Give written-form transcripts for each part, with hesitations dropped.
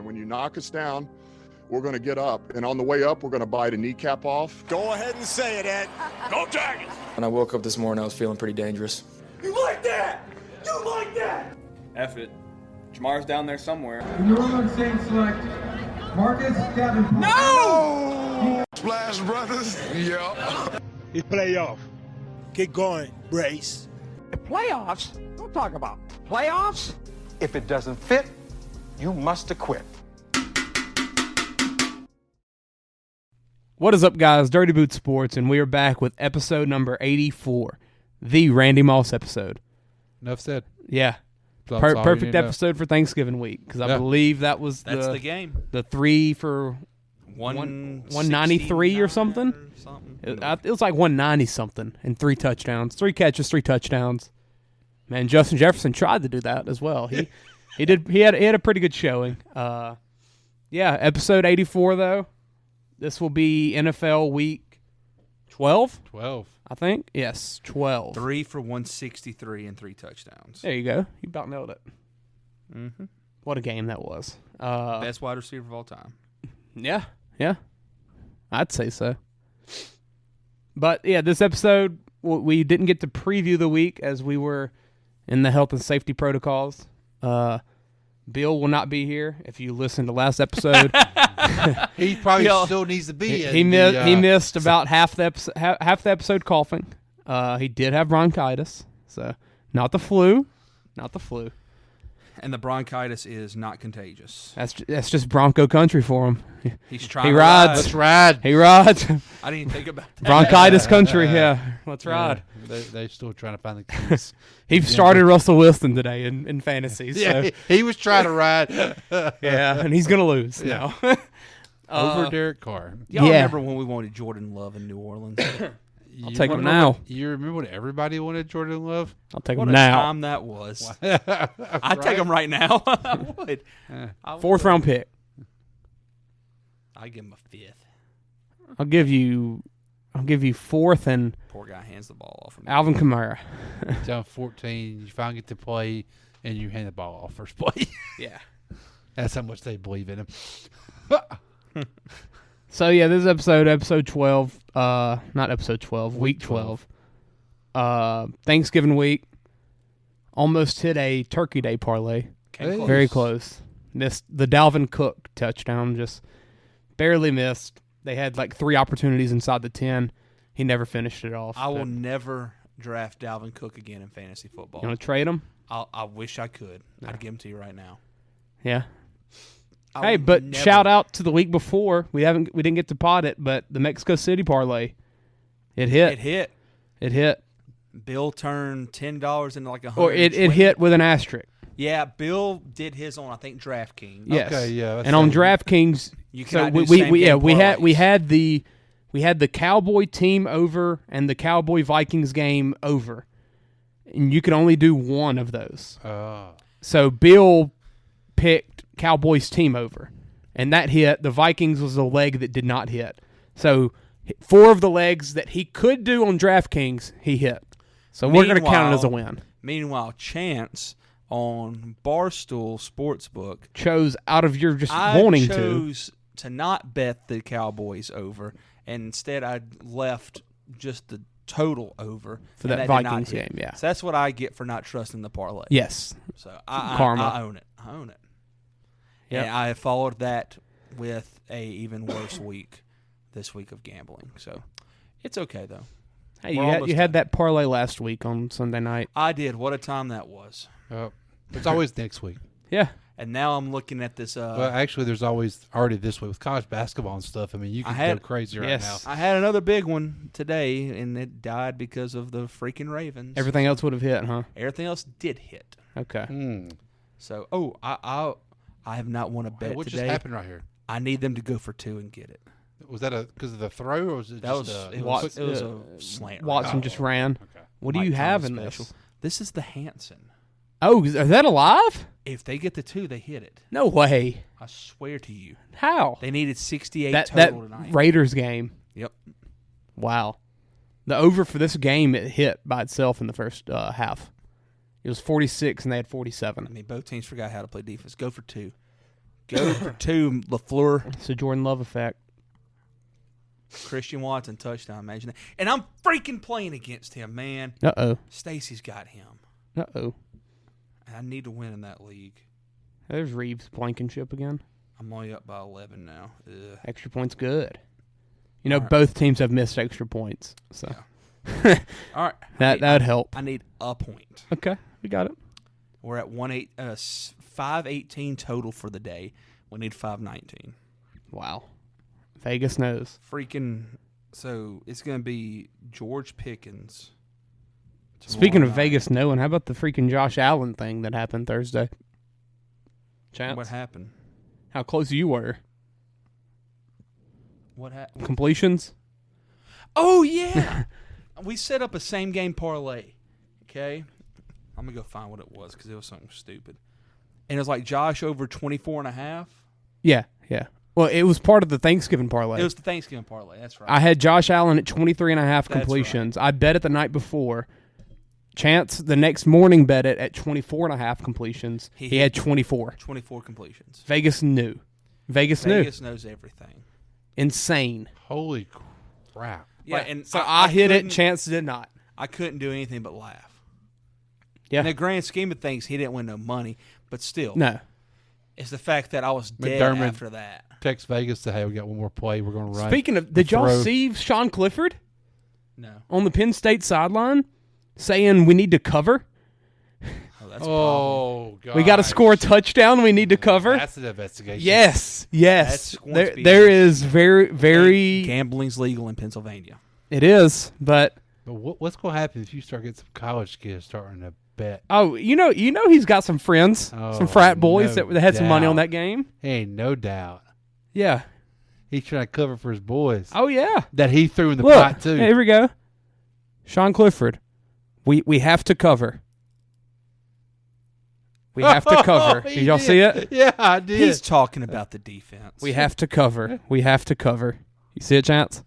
And when you knock us down, we're going to get up. And on the way up, we're going to bite a kneecap off. Go ahead and say it, Ed. Go Tigers! When I woke up this morning, I was feeling pretty dangerous. You like that? You like that? F it. Jamar's down there somewhere. The New Orleans Saints select Marcus Davenport. No! Splash Brothers. Yeah. It's playoff. Keep going, Brace. Playoffs? Don't talk about playoffs. If it doesn't fit, you must acquit. What is up, guys? Dirty Boot Sports, and we are back with episode number 84, the Randy Moss episode. Enough said. Yeah. Perfect episode for Thanksgiving week, because I believe that's the game. The 3 for 193 or something. It was like 190 something and 3 touchdowns, 3 catches, 3 touchdowns. Man, Justin Jefferson tried to do that as well. He did. He had a pretty good showing. Episode 84 though. This will be NFL week 12. 12. I think. Yes, 12. 3 for 163 and 3 touchdowns. There you go. You about nailed it. Mm-hmm. What a game that was. Best wide receiver of all time. Yeah. I'd say so. But, yeah, this episode, we didn't get to preview the week as we were in the health and safety protocols. Bill will not be here. If you listened to last episode, he probably still needs to be. He missed about half the episode coughing. He did have bronchitis, so not the flu. And the bronchitis is not contagious. That's just Bronco country for him. He's trying. He rides. Let's ride. He rides. I didn't even think about that. Bronchitis country. Yeah, let's ride. They're still trying to find the keys. He started Russell Wilson today in fantasy. So. Yeah, he was trying to ride. Yeah, and he's gonna lose now. Over Derek Carr. Y'all remember when we wanted Jordan Love in New Orleans? I'll take him now. You remember when everybody wanted Jordan Love? I'll take what him now. What a time that was. I'd take him right now. I would. Fourth round pick. I'd give him a 5th. I'll give you 4th and poor guy hands the ball off. Alvin Kamara. Down 14, you finally get to play, and you hand the ball off first play. Yeah. That's how much they believe in him. So, yeah, this is episode 12. Not episode 12, week 12. Thanksgiving week. Almost hit a Turkey Day parlay. Close. Very close. Missed the Dalvin Cook touchdown. Just barely missed. They had like 3 opportunities inside the 10. He never finished it off. I will never draft Dalvin Cook again in fantasy football. You want to trade him? I wish I could. No. I'd give him to you right now. Yeah. Hey, but shout out to the week before. We didn't get to pot it, but the Mexico City parlay, it hit. It hit. Bill turned $10 into like $100. Or it hit with an asterisk. Yeah, Bill did his on I think DraftKings. Yes. Okay, yeah. And on DraftKings, you cannot do same game parlays. we had the Cowboy team over and the Cowboy Vikings game over, and you could only do one of those. So Bill picked Cowboys team over, and that hit. The Vikings was a leg that did not hit. So 4 of the legs that he could do on DraftKings, he hit. So we're going to count it as a win. Meanwhile, Chance on Barstool Sportsbook chose out of your just wanting to. I chose to not bet the Cowboys over, and instead I left just the total over for that Vikings game. Yeah, so that's what I get for not trusting the parlay. Yes, so I own it. Yep. And I followed that with a even worse week this week of gambling. So it's okay though. Hey, you had that parlay last week on Sunday night. I did. What a time that was. It's always next week. Yeah. And now I'm looking at this. Well, actually, there's always already this week with college basketball and stuff. I mean, you can go crazy right now. I had another big one today, and it died because of the freaking Ravens. Everything else would have hit, huh? Everything else did hit. Okay. So, I have not won a bet what today. What just happened right here? I need them to go for 2 and get it. Was that because of the throw, or was it it was a slant? Watson just ran. Okay. What do you have in this? This is the Hanson. Oh, is that alive? If they get the 2, they hit it. No way. I swear to you. How? They needed 68 total tonight. Raiders game. Yep. Wow. The over for this game, it hit by itself in the first half. It was 46, and they had 47. I mean, both teams forgot how to play defense. Go for 2. Go for 2, LaFleur. It's a Jordan Love effect. Christian Watson touchdown. Imagine that. And I'm freaking playing against him, man. Uh-oh. Stacy's got him. Uh-oh. I need to win in that league. There's Reeves Blankenship again. I'm only up by 11 now. Ugh. Extra points good. You know, All right. both teams have missed extra points. So All right. that would help. I need a point. Okay, we got it. We're at 518 total for the day. We need 519. Wow. Vegas knows. Freaking. So it's going to be George Pickens. Speaking of night. Vegas knowing, how about the freaking Josh Allen thing that happened Thursday? Chance? What happened? How close you were. What happened? Completions? Oh, yeah. We set up a same game parlay. Okay? I'm going to go find what it was because it was something stupid. And it was like Josh over 24.5. Yeah. Well, it was part of the Thanksgiving parlay. It was the Thanksgiving parlay. That's right. I had Josh Allen at 23.5 completions. Right. I bet it the night before. Chance the next morning bet it at 24.5 completions. He had 24. 24 completions. Vegas knew. Vegas knows everything. Insane. Holy crap. Yeah, Like, and so I hit it, couldn't- Chance did not. I couldn't do anything but laugh. Yeah. In the grand scheme of things, he didn't win no money, but still. No. It's the fact that I was dead McDermott after that. Text Vegas to, hey, we got one more play. We're going to run. Speaking of, did y'all throw. see Sean Clifford No. on the Penn State sideline saying we need to cover? Oh, that's a problem. God. We got to score a touchdown. We need to cover. That's an investigation. Yes. That's going to be There is very. Gambling's legal in Pennsylvania. It is, but what's going to happen if you start getting some college kids starting to bet? oh, you know, he's got some friends, some frat boys no that had some money on doubt. that game. Ain't no doubt. Yeah. He's trying to cover for his boys. Oh yeah. That he threw in the Look, pot too. here we go. Sean Clifford, we have to cover. We have to cover. He Did y'all did. see it? Yeah, I did. He's talking about the defense. We have to cover. We have to cover. You see it, Chance?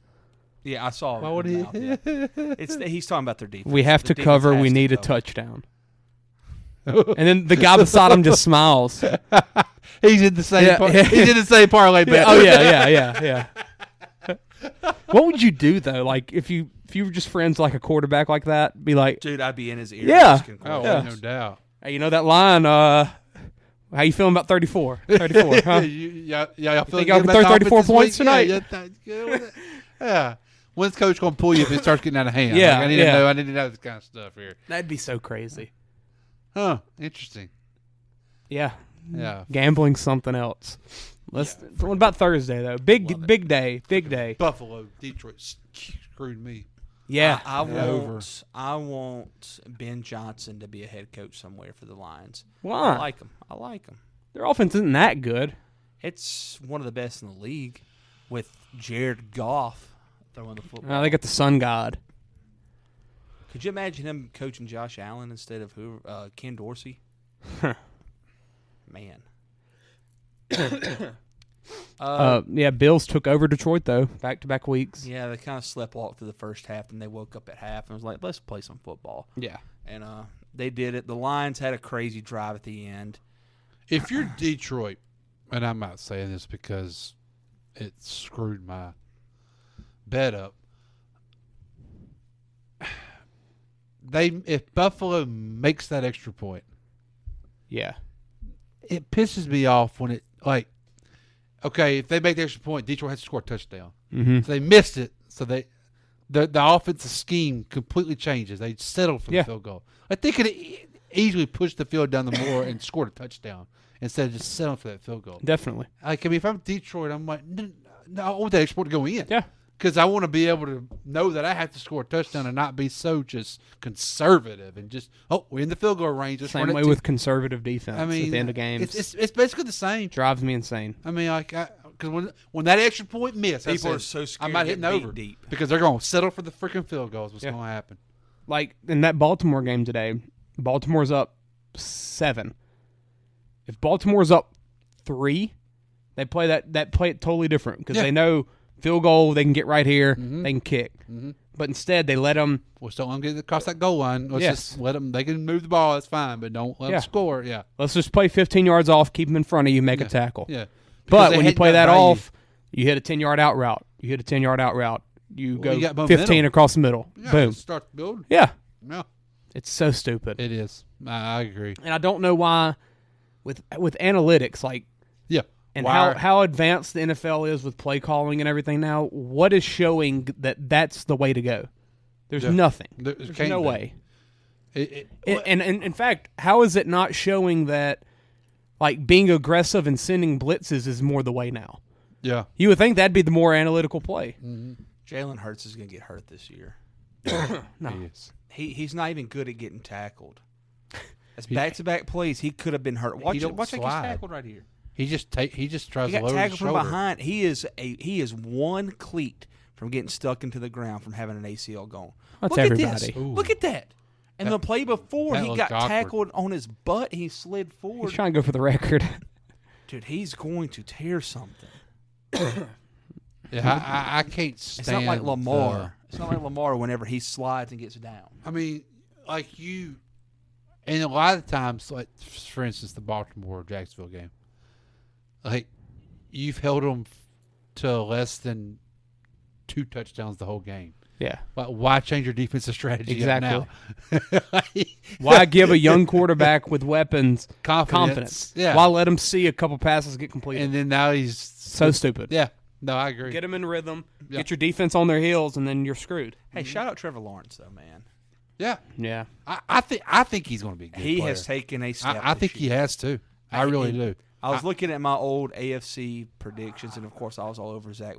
Yeah, I saw. Why would he? He's talking about their defense. We have The to defense cover. has We to need a cover. touchdown. And then the guy beside him just smiles. He's in the same. Yeah, yeah. He's in the same parlay bet. Oh yeah. What would you do though? Like if you were just friends like a quarterback like that, be like, Dude, I'd be in his ear. Yeah. asking Oh, questions. no doubt. hey, you know that line? How you feeling about 34? 34, huh? Y'all think feeling y'all good can about throw the 34 offense this points week? tonight? Yeah. When's coach gonna pull you if it starts getting out of hand? Yeah, Like, I need yeah. to know. I need to know this kind of stuff here. That'd be so crazy. Huh? Interesting. Yeah. Yeah. Gambling's something else. What about Thursday though? Big day. Buffalo, Detroit screwed me. Yeah. I Over. want Ben Johnson to be a head coach somewhere for the Lions. Why? I like him. Their offense isn't that good. It's one of the best in the league with Jared Goff throwing the football. They got the sun god. Could you imagine him coaching Josh Allen instead of Ken Dorsey? Man. Bills took over Detroit though, back-to-back weeks. Yeah, they kind of sleptwalked through the first half, and they woke up at half and was like, let's play some football. Yeah. And they did it. The Lions had a crazy drive at the end. If you're Detroit, and I'm not saying this because it screwed my bet up, if Buffalo makes that extra point, Yeah. it pisses me off when okay, if they make the extra point, Detroit has to score a touchdown. Mm-hmm. So they missed it, so the offensive scheme completely changes. They settled for the field goal. Like they could easily pushed the field down the more and scored a touchdown instead of just settling for that field goal. Definitely. Like, I mean, if I'm Detroit, I'm like, no, I want that extra point to go in. Yeah. Because I want to be able to know that I have to score a touchdown and not be so just conservative and just, we're in the field goal range. Let's Same run way it with conservative defense I mean, at the end of games. it's basically the same. Drives me insane. I mean, because when that extra point missed, People I are said, so scared I'm not to hitting get beat over deep. because they're going to settle for the freaking field goals. What's going to happen? Like in that Baltimore game today, Baltimore's up 7. If Baltimore's up 3, they play it totally different because they know field goal they can get right here, they can kick. But instead, they let them. Well, just don't let them get across that goal line. Let's Yes. just let them. They can move the ball. That's fine, but don't let them score. Yeah. Let's just play 15 yards off, keep them in front of you, make a Yeah. tackle. Yeah. But Because when they you play had that value. off, you hit a 10-yard out route. You Well, you got go momentum. 15 across the middle. Yeah, Boom. start the build. Yeah. No, It's so stupid. it is. I agree. And I don't know why with analytics, like, Yeah. and Why- how advanced the NFL is with play calling and everything now, what is showing that that's the way to go? There's Yeah. nothing. There There's can't no be. way. And And in fact, how is it not showing that like being aggressive and sending blitzes is more the way now? yeah. You would think that'd be the more analytical play. Jalen Hurts is going to get hurt this year. No. He is. He's not even good at getting tackled. As back-to-back plays, he could have been hurt. Watch don't how he's slide. tackled right here. He just tries He to got lower his tackled from shoulder. behind. He is one cleat from getting stuck into the ground from having an ACL gone. That's Look everybody. at this. Ooh. Look at that. And the play before, that he looked got awkward. tackled on his butt. He slid forward. He's trying to go for the record. Dude, he's going to tear something. Yeah, I can't stand. It's not like Lamar. It's not like Lamar whenever he slides and gets down. I mean, like you, and a lot of times, like for instance, the Baltimore Jacksonville game, like you've held them to less than 2 touchdowns the whole game. Yeah. Like, why change your defensive strategy Exactly. up now? Why give a young quarterback with weapons confidence? Yeah. Why let him see a couple passes get completed? And then now he's so stupid. Yeah. No, I agree. Get them in rhythm. Yeah. Get your defense on their heels, and then you're screwed. Hey, shout out Trevor Lawrence, though, man. Yeah. Yeah. I think he's going to be a good He player. has taken a step. I think he has too. I really do. I was looking at my old AFC predictions, and of course, I was all over Zach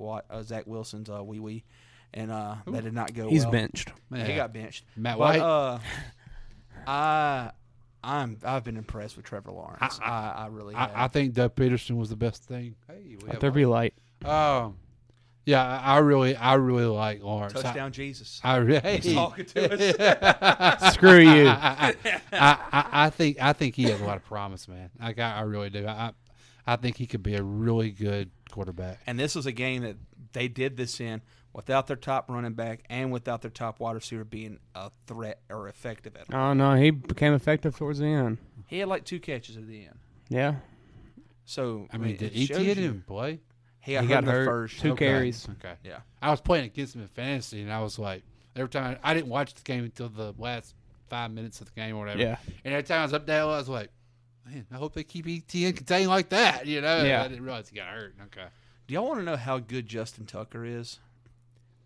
Wilson's wee wee, and that did not go. He's well. benched. Yeah, he got benched. Matt But, White. I've been impressed with Trevor Lawrence. I really have. I think Doug Peterson was the best thing. Hey, Let there be light. Yeah, I really like Lawrence. Touchdown Jesus. He's talking to us. Screw you. I think he has a lot of promise, man. Like I really do. I think he could be a really good quarterback. And this was a game that they did this in without their top running back and without their top wide receiver being a threat or effective at all. Oh, no. He became effective towards the end. He had like 2 catches at the end. Yeah. So I mean, it did shows ET you- even play? He got hurt in the first. 2 carries. Okay. Yeah. I was playing against him in fantasy, and I was like, every time I didn't watch the game until the last 5 minutes of the game or whatever. Yeah. And every time I was up there, I was like, man, I hope they keep ETN contained like that, you know? Yeah. I didn't realize he got hurt. Okay. Do y'all want to know how good Justin Tucker is?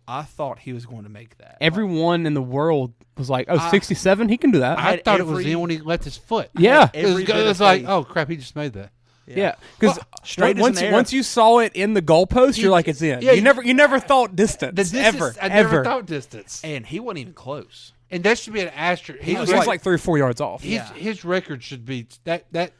I thought he was going to make that. Everyone in the world was like, 67? He can do that. I had thought it was every- in when he left his foot. Yeah. It was, Every bit it of was like, faith. oh, crap, he just made that. Yeah, because straight as an arrow. once you saw it in the goalpost, you're like, it's in. Yeah, you never thought distance, ever. I never thought distance. And he wasn't even close. And that should be an asterisk. He was like 3 or 4 yards off. His record should be that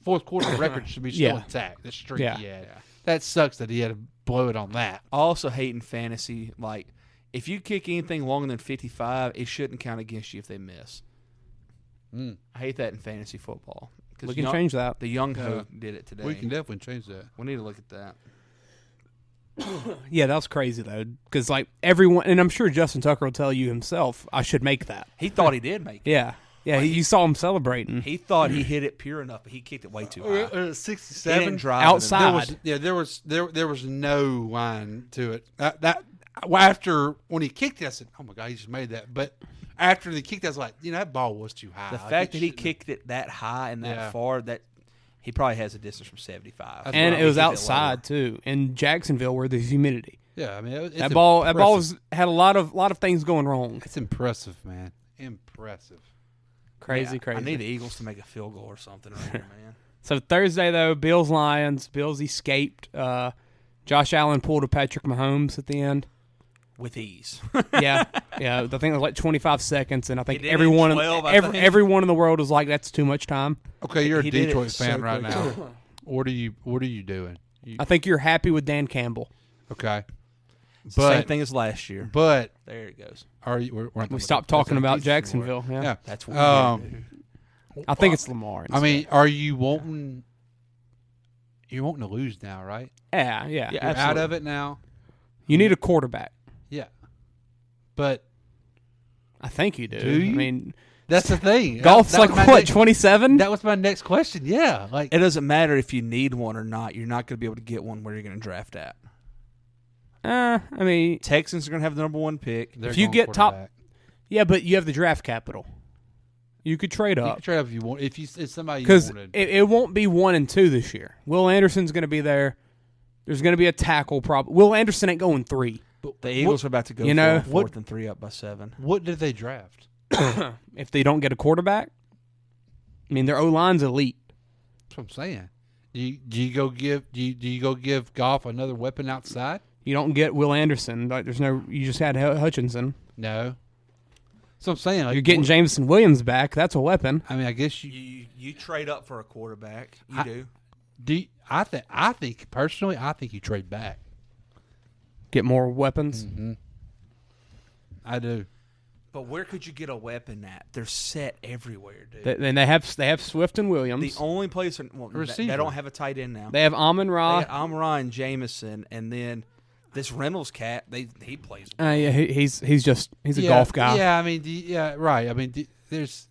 fourth quarter record should be still Yeah. intact. The streak Yeah. he had. That sucks that he had to blow it on that. I also hate in fantasy, like, if you kick anything longer than 55, it shouldn't count against you if they miss. I hate that in fantasy football. 'Cause We can change that. The Young Ho did it today. We can definitely change that. We need to look at that. Yeah, that was crazy, though, because, like, everyone, and I'm sure Justin Tucker will tell you himself, I should make that. He thought he did make it. Yeah. Yeah, you saw him celebrating. He thought he hit it pure enough, but he kicked it way too high. He 67 didn't drive outside. There was no line to it. After when he kicked it, I said, "Oh my god, he just made that." But after he kicked it, I was like, that ball was too high. The Like, fact that he shouldn't have- kicked it that high and that Yeah. far, that he probably has a distance from 75. That's And right. it was He kicked outside, too, in Jacksonville where there's humidity. Yeah, I mean, it's That ball impressive. had a lot of things going wrong. It's impressive, man. Impressive. Crazy, Yeah, crazy. I need the Eagles to make a field goal or something right here, man. So Thursday, though, Bills-Lions. Bills escaped. Josh Allen pulled a Patrick Mahomes at the end. With ease. Yeah. I think it was like 25 seconds, and I think He did it in 12, I think. everyone in the world was like, that's too much time. Okay, you're a He did it Detroit so fan right quick. now. What are you doing? I think you're happy with Dan Campbell. Okay, Same thing as last year. But There it goes. are you? We're not We stopped talking about Jacksonville. Yeah. Yeah. That's what we do. I think it's Lamar. I mean, are you wanting? You're wanting to lose now, right? yeah. Yeah. You're out of it now. You need a quarterback. Yeah. but I think you do. Do you? I mean, that's the thing. Goff's like what, 27? That was my next question. Yeah, like It doesn't matter if you need one or not. You're not going to be able to get one where you're going to draft at. I mean, Texans are going to have the number 1 pick. they're if you going get top, quarterback. yeah, but you have the draft capital. You could trade You up. can trade up if you want. If it's somebody you Because wanted. it won't be 1 and 2 this year. Will Anderson's going to be there. There's going to be a tackle problem. Will Anderson ain't going 3. The Eagles are about to go you know, for 4th and 3 up by 7. What did they draft? If they don't get a quarterback, I mean, their O-line's elite. That's what I'm saying. Do you go give Goff another weapon outside? You don't get Will Anderson. Like, there's no. You just had Hutchinson. No. So I'm saying like, You're getting Jameson Williams back. That's a weapon. I mean, I guess You trade up for a quarterback. You do. I think personally, I think you trade back. Get more weapons. Mm-hmm. I do. But where could you get a weapon at? They're set everywhere, dude. Then they have Swift and Williams. The only place they don't have a tight end now. They have Amon Ra. They got Amon-Ra and Jameson, and then this Reynolds cat. He plays. Yeah, he's a golf guy. Yeah, I mean, right. I mean, there's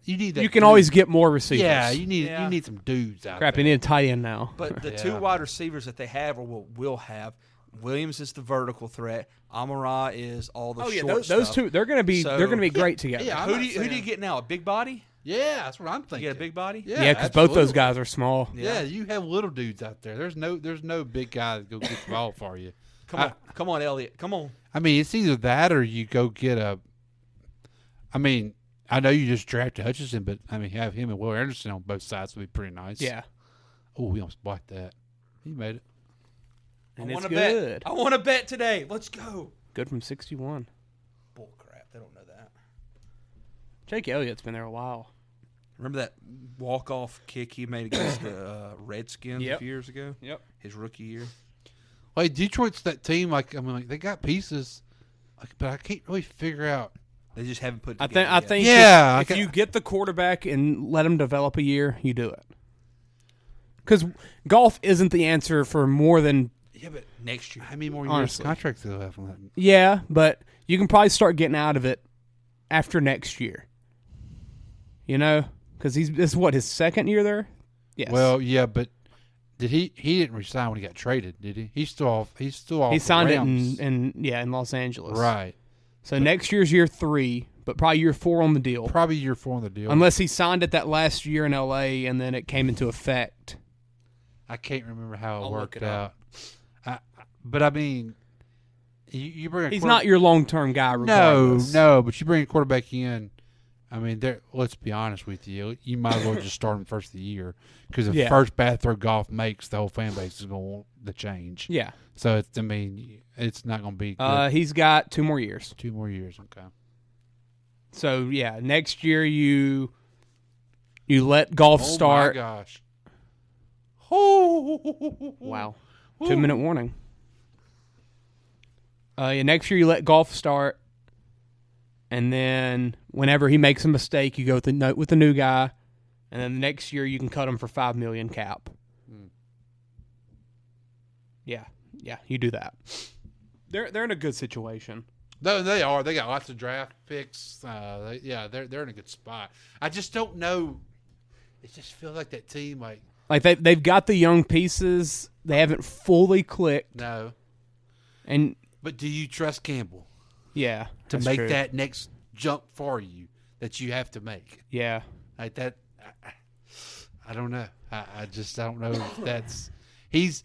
you need that. You can dude. always get more receivers. Yeah, you need some dudes out Crap, there. you need a tight end now. But the 2 wide receivers that they have or will have, Williams is the vertical threat. Amon-Ra is all the short those stuff. two they're gonna be great together. Yeah, Who do you get now? A big body? Yeah, that's what I'm thinking. You get a big body? Yeah, because both those guys are small. Yeah, you have little dudes out there. There's no big guy that go get the ball for you. Come on, Elliott. Come on. I mean, it's either that or you go get a. I mean, I know you just drafted Hutchinson, but I mean, have him and Will Anderson on both sides would be pretty nice. Yeah. Oh, we almost blocked that. He made it. And I it's want to good. bet. I want to bet today. Let's go. Good from 61. Bull crap. They don't know that. Jake Elliott's been there a while. Remember that walk-off kick he made against the Redskins a Yep. few years ago? Yep. His rookie year. Like Detroit's that team. Like I mean, like they got pieces, but I can't really figure out. They just haven't put. It I together think. yet. Yeah, If you get the quarterback and let him develop a year, you do it. Because golf isn't the answer for more than. Yeah, but next year. How many more years Honestly. contracts do they have on that? Yeah, but you can probably start getting out of it after next year. You know, because this is what, his second year there. Yes. Well, yeah, but did he didn't resign when he got traded? Did he? He's still off. He signed it Rams. in Los Angeles. Right. So next year's year 3, but probably year 4 on the deal. Probably year 4 on the deal. Unless he signed it that last year in L.A. and then it came into effect. I can't remember how it I'll worked look it up. out. But I mean, you bring a He's not your long-term guy regardless. No, but you bring a quarterback in. I mean, let's be honest with you. You might as well just start him first of the year because the first bad throw Golf makes, the whole fan base is going to want the change. Yeah. So it's not going to be good. He's got 2 more years. 2 more years, okay. So, yeah, next year you let Golf start. Oh, my gosh. Wow. 2-minute warning. Next year you let Golf start, and then whenever he makes a mistake, you go with the new guy, and then the next year you can cut him for $5 million cap. Yeah, you do that. They're in a good situation. No, they are. They got lots of draft picks. They're in a good spot. I just don't know. It just feels like that team, like they've got the young pieces. They haven't fully clicked. No. But do you trust Campbell? Yeah, To that's make true. that next jump for you that you have to make. Yeah. Like that. I don't know. I don't know if that's he's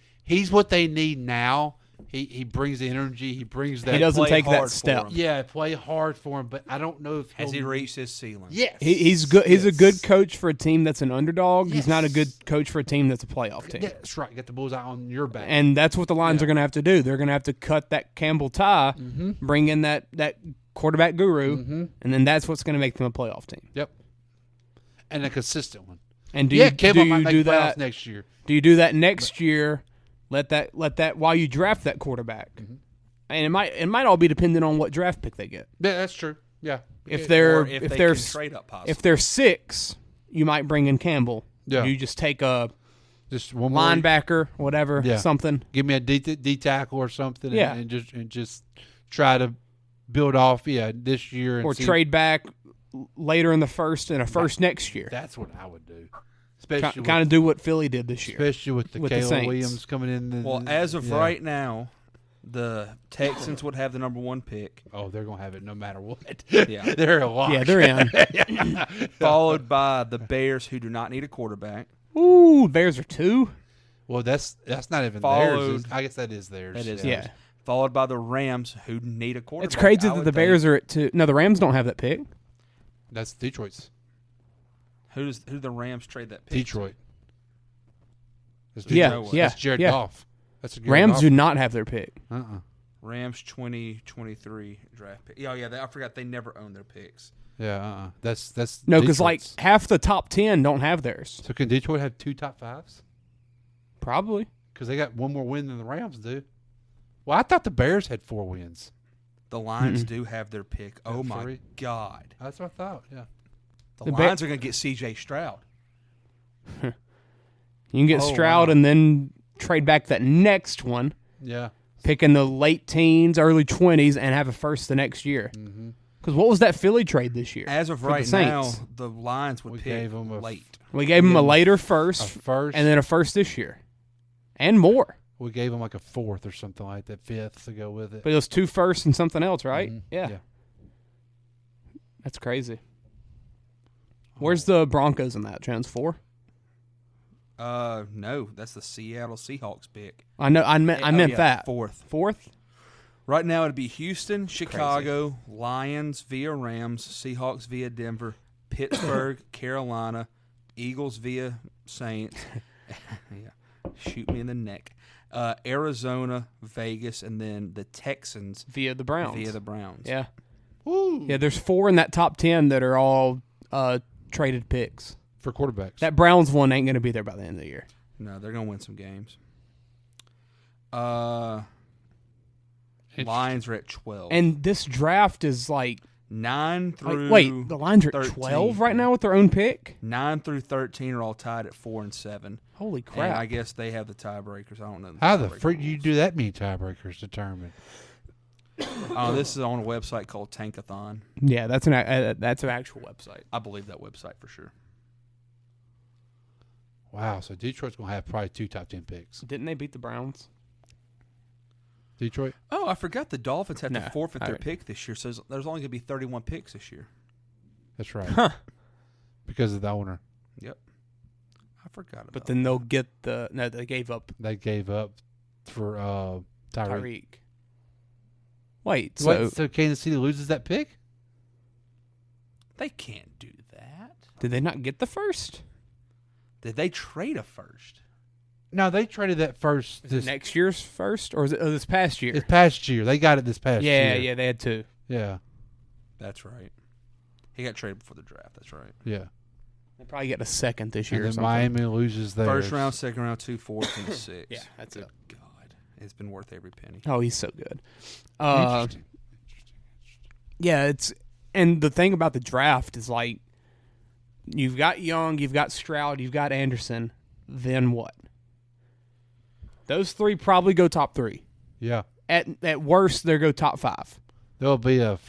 what they need now. He brings the energy. He brings that. He doesn't take that hard for step. him. Yeah, play hard for him, but I don't know if Has he reached his ceiling? Yes, He's good. He's a Yes. good coach for a team that's an underdog. Yes. He's not a good coach for a team that's a playoff team. That's right. Get the bullseye on your back. And that's what the Lions are going to have to do. They're going to have to cut that Campbell tie, bring in that quarterback guru, and then that's what's going to make them a playoff team. Yep. And a consistent one. And Campbell do might you make do playoffs that next year. Do you do that next year? Let that while you draft that quarterback, and it might all be dependent on what draft pick they get. Yeah, that's true. Yeah. If Or they're if if they they're can trade up possibly. if they're 6, you might bring in Campbell. Yeah. You just take a Just one more linebacker, whatever, Yeah. something. Give me a D tackle or something. Yeah. And just try to build off, this year. And or trade back later in the first and a first next year. That's what I would do. Especially kind of do what Philly did this year. Especially with the Caleb Williams coming in. Well, as of right now, the Texans would have the number 1 pick. Oh, they're going to have it no matter what. Yeah. They're a lock. Yeah, they're in. Followed by the Bears, who do not need a quarterback. Ooh, Bears are 2. Well, that's not even theirs. I guess that is theirs. That is yeah. theirs. Followed by the Rams, who need a quarterback. It's crazy that the Bears are at 2. No, the Rams don't have that pick. That's Detroit's. Who the Rams trade that pick? Detroit. That's Jared Goff. That's a Rams Goff. do not have their pick. Rams 2023 draft pick. Yeah, I forgot they never own their picks. Yeah, that's no, because like half the top 10 don't have theirs. So can Detroit have 2 top 5s? Probably because they got one more win than the Rams do. Well, I thought the Bears had 4 wins. The Lions do have their pick. Oh my God, that's what I thought. Yeah, the Lions are going to get C.J. Stroud. You can get Stroud and then trade back that next one. Yeah, pick in the late teens, early 20s, and have a first the next year. Because what was that Philly trade this year? As of right now, the Lions would pick late. We gave them a later first, and then a first this year, and more. We gave them like a 4th or something like that, 5th to go with it. But it was 2 firsts and something else, right? Yeah. That's crazy. Where's the Broncos in that? Trans 4? No, that's the Seattle Seahawks pick. I know. I meant that 4th. Right now it'd be Houston, Chicago, Lions via Rams, Seahawks via Denver, Pittsburgh, Carolina, Eagles via Saints. Shoot me in the neck. Arizona, Vegas, and then the Texans via the Browns. Yeah. Woo. Yeah, there's 4 in that top 10 that are all traded picks for quarterbacks. That Browns one ain't going to be there by the end of the year. No, they're going to win some games. Lions are at 12. And this draft is like 9 through wait, the Lions are at 13. 12 right now with their own pick? 9 through 13 are all tied at 4 and 7. Holy crap. And I guess they have the tiebreakers. I don't know. How the freak do you do that many tiebreakers determined? This is on a website called Tankathon. Yeah, that's an actual website. I believe that website for sure. Wow, so Detroit's going to have probably 2 top 10 picks. Didn't they beat the Browns? Detroit? Oh, I forgot the Dolphins have to forfeit their pick this year, so there's only going to be 31 picks this year. That's right. Because of the owner. Yep. I forgot about that. But then they'll get they gave up. They gave up for Tyreek. Wait, so Kansas City loses that pick? They can't do that. Did they not get the first? Did they trade a first? No, they traded that first. Next year's first? Or is it this past year? This past year. They got it this past year. Yeah, they had 2. Yeah. That's right. He got traded before the draft. That's right. Yeah. They probably get a second this year and then Miami loses theirs. First round, second round, 2, 4, and 6. Yeah, that's it. God, it's been worth every penny. Oh, he's so good. Interesting. Yeah, and the thing about the draft is like you've got Young, you've got Stroud, you've got Anderson. Then what? Those 3 probably go top 3. Yeah. At worst, they'll go top 5. There'll be a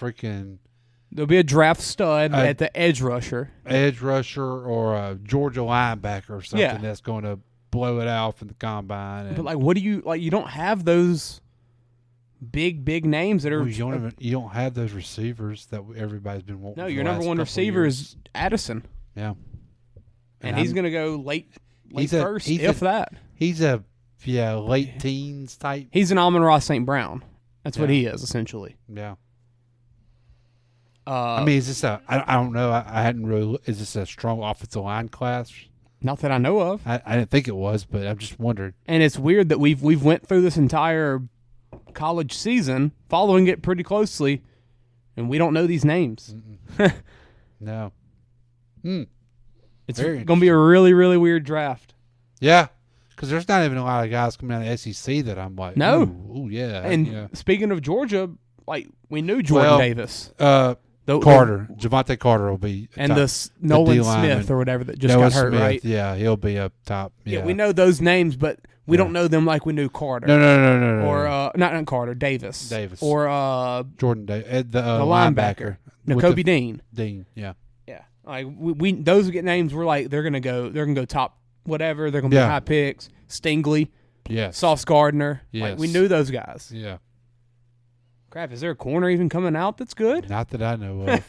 draft stud at the edge rusher. Or a Georgia linebacker or something that's going to blow it out in the combine. But what do you like? You don't have those big names that are. You don't have those receivers that everybody's been wanting. No, your number one receiver is Addison. Yeah, and he's going to go late first, if that. He's a late teens type. He's an Amon-Ra St. Brown. That's what he is essentially. Yeah. I mean, is this I don't know. I hadn't really. Is this a strong offensive line class? Not that I know of. I didn't think it was, but I'm just wondering. And it's weird that we've went through this entire college season following it pretty closely, and we don't know these names. No. It's going to be a really, really weird draft. Yeah, because there's not even a lot of guys coming out of the SEC that I'm like, no. Ooh, yeah. And speaking of Georgia, like we knew Jordan Davis. Carter, Javante Carter will be and top, Nolan D Smith lineman. or whatever that just Noah got hurt, Smith, right? Yeah, he'll be up top. Yeah, we know those names, but we don't know them like we knew Carter. No. Or not Carter, Davis. Or Jordan Davis, the linebacker. Kobe Dean. Dean, yeah. Yeah. Like we those get names we're like they're gonna go top whatever, they're gonna be high picks. Stingley. Yes. Sauce Gardner. Yes. Like we knew those guys. Yeah. Crap, is there a corner even coming out that's good? Not that I know of.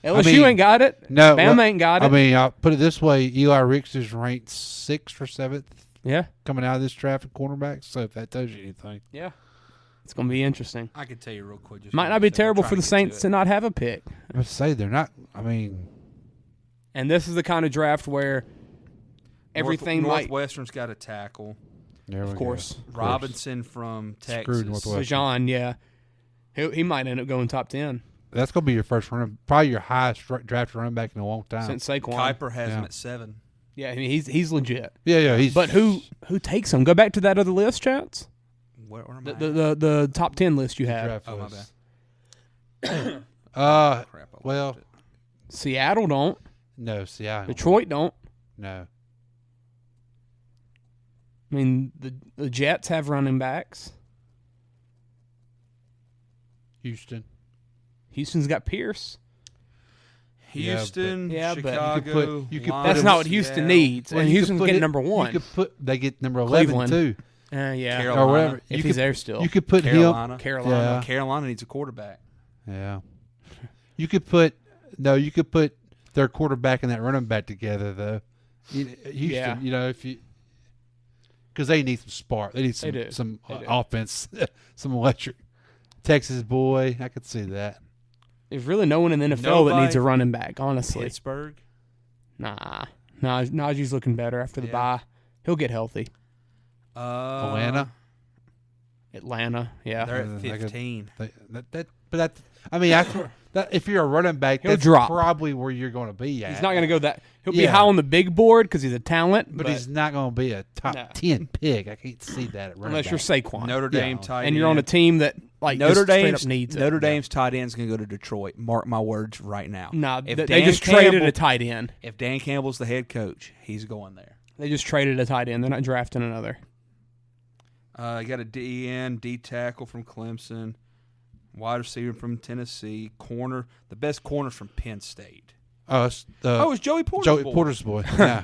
LSU ain't got it. No, Bama ain't got it. I mean, I'll put it this way: Eli Ricks is ranked 6th or 7th. Yeah, coming out of this draft at cornerback. So if that tells you anything, yeah, it's gonna be interesting. I can tell you real quick. Might not be terrible for the Saints to not have a pick. I would say they're not. I mean, and this is the kind of draft where everything Northwestern's got a tackle. Of course. Robinson from Texas. Vajon, yeah. He might end up going top 10. That's going to be your first probably your highest draft running back in a long time. Since Saquon. Kuiper has him at 7. Yeah, I mean, he's legit. Yeah. But who takes him? Go back to that other list, Chance. Where am the top 10 list you have. Oh, my bad. Well, Seattle don't. No, Seattle. Detroit don't. No. I mean, the Jets have running backs. Houston's got Pierce. Houston, yeah, Chicago. You could that's not what Houston needs. Well, and Houston's getting number 1. They get number 11 Cleveland. too. Yeah, Carolina. Or whatever. If he's there still. You could put Carolina. Yeah. Carolina needs a quarterback. Yeah. You could put their quarterback and that running back together though. Houston, you know, if you because they need some spark. They need some offense, some electric. Texas boy, I could see that. There's really no one in the NFL that needs a running back, honestly. Pittsburgh? Nah. Najee's looking better after the bye. He'll get healthy. Atlanta, yeah. They're at 15. If you're a running back, that's probably where you're going to be at. He's not going to go that. He'll be high on the big board because he's a talent. But he's not going to be a top 10 pick. I can't see that at running unless you're Saquon. Notre Dame tight end. And you're on a team that Notre Dame's needs it. Notre Dame's tight end's going to go to Detroit. Mark my words right now. No, they just traded a tight end. If Dan Campbell's the head coach, he's going there. They just traded a tight end. They're not drafting another. You got a D tackle from Clemson. Wide receiver from Tennessee, corner, the best corner from Penn State. It's Joey Porter's boy. Porter's boy. Yeah.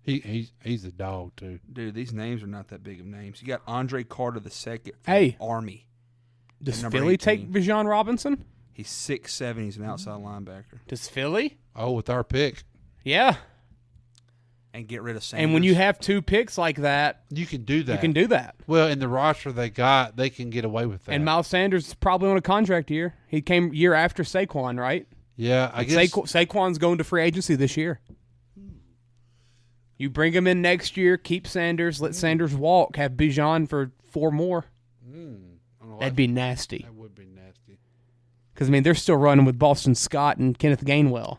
He's a dog too. Dude, these names are not that big of names. You got Andre Carter II from Army. Does Philly take Bijan Robinson? He's 6'7". He's an outside linebacker. Does Philly? Oh, with our pick. Yeah. And get rid of Sanders. And when you have 2 picks like that, you can do that. You can do that. Well, in the roster they can get away with that. And Miles Sanders is probably on a contract year. He came year after Saquon, right? Yeah, I guess Saquon's going to free agency this year. You bring him in next year, keep Sanders, let Sanders walk, have Bijan for 4 more. That'd be nasty. That would be nasty. Because, I mean, they're still running with Boston Scott and Kenneth Gainwell.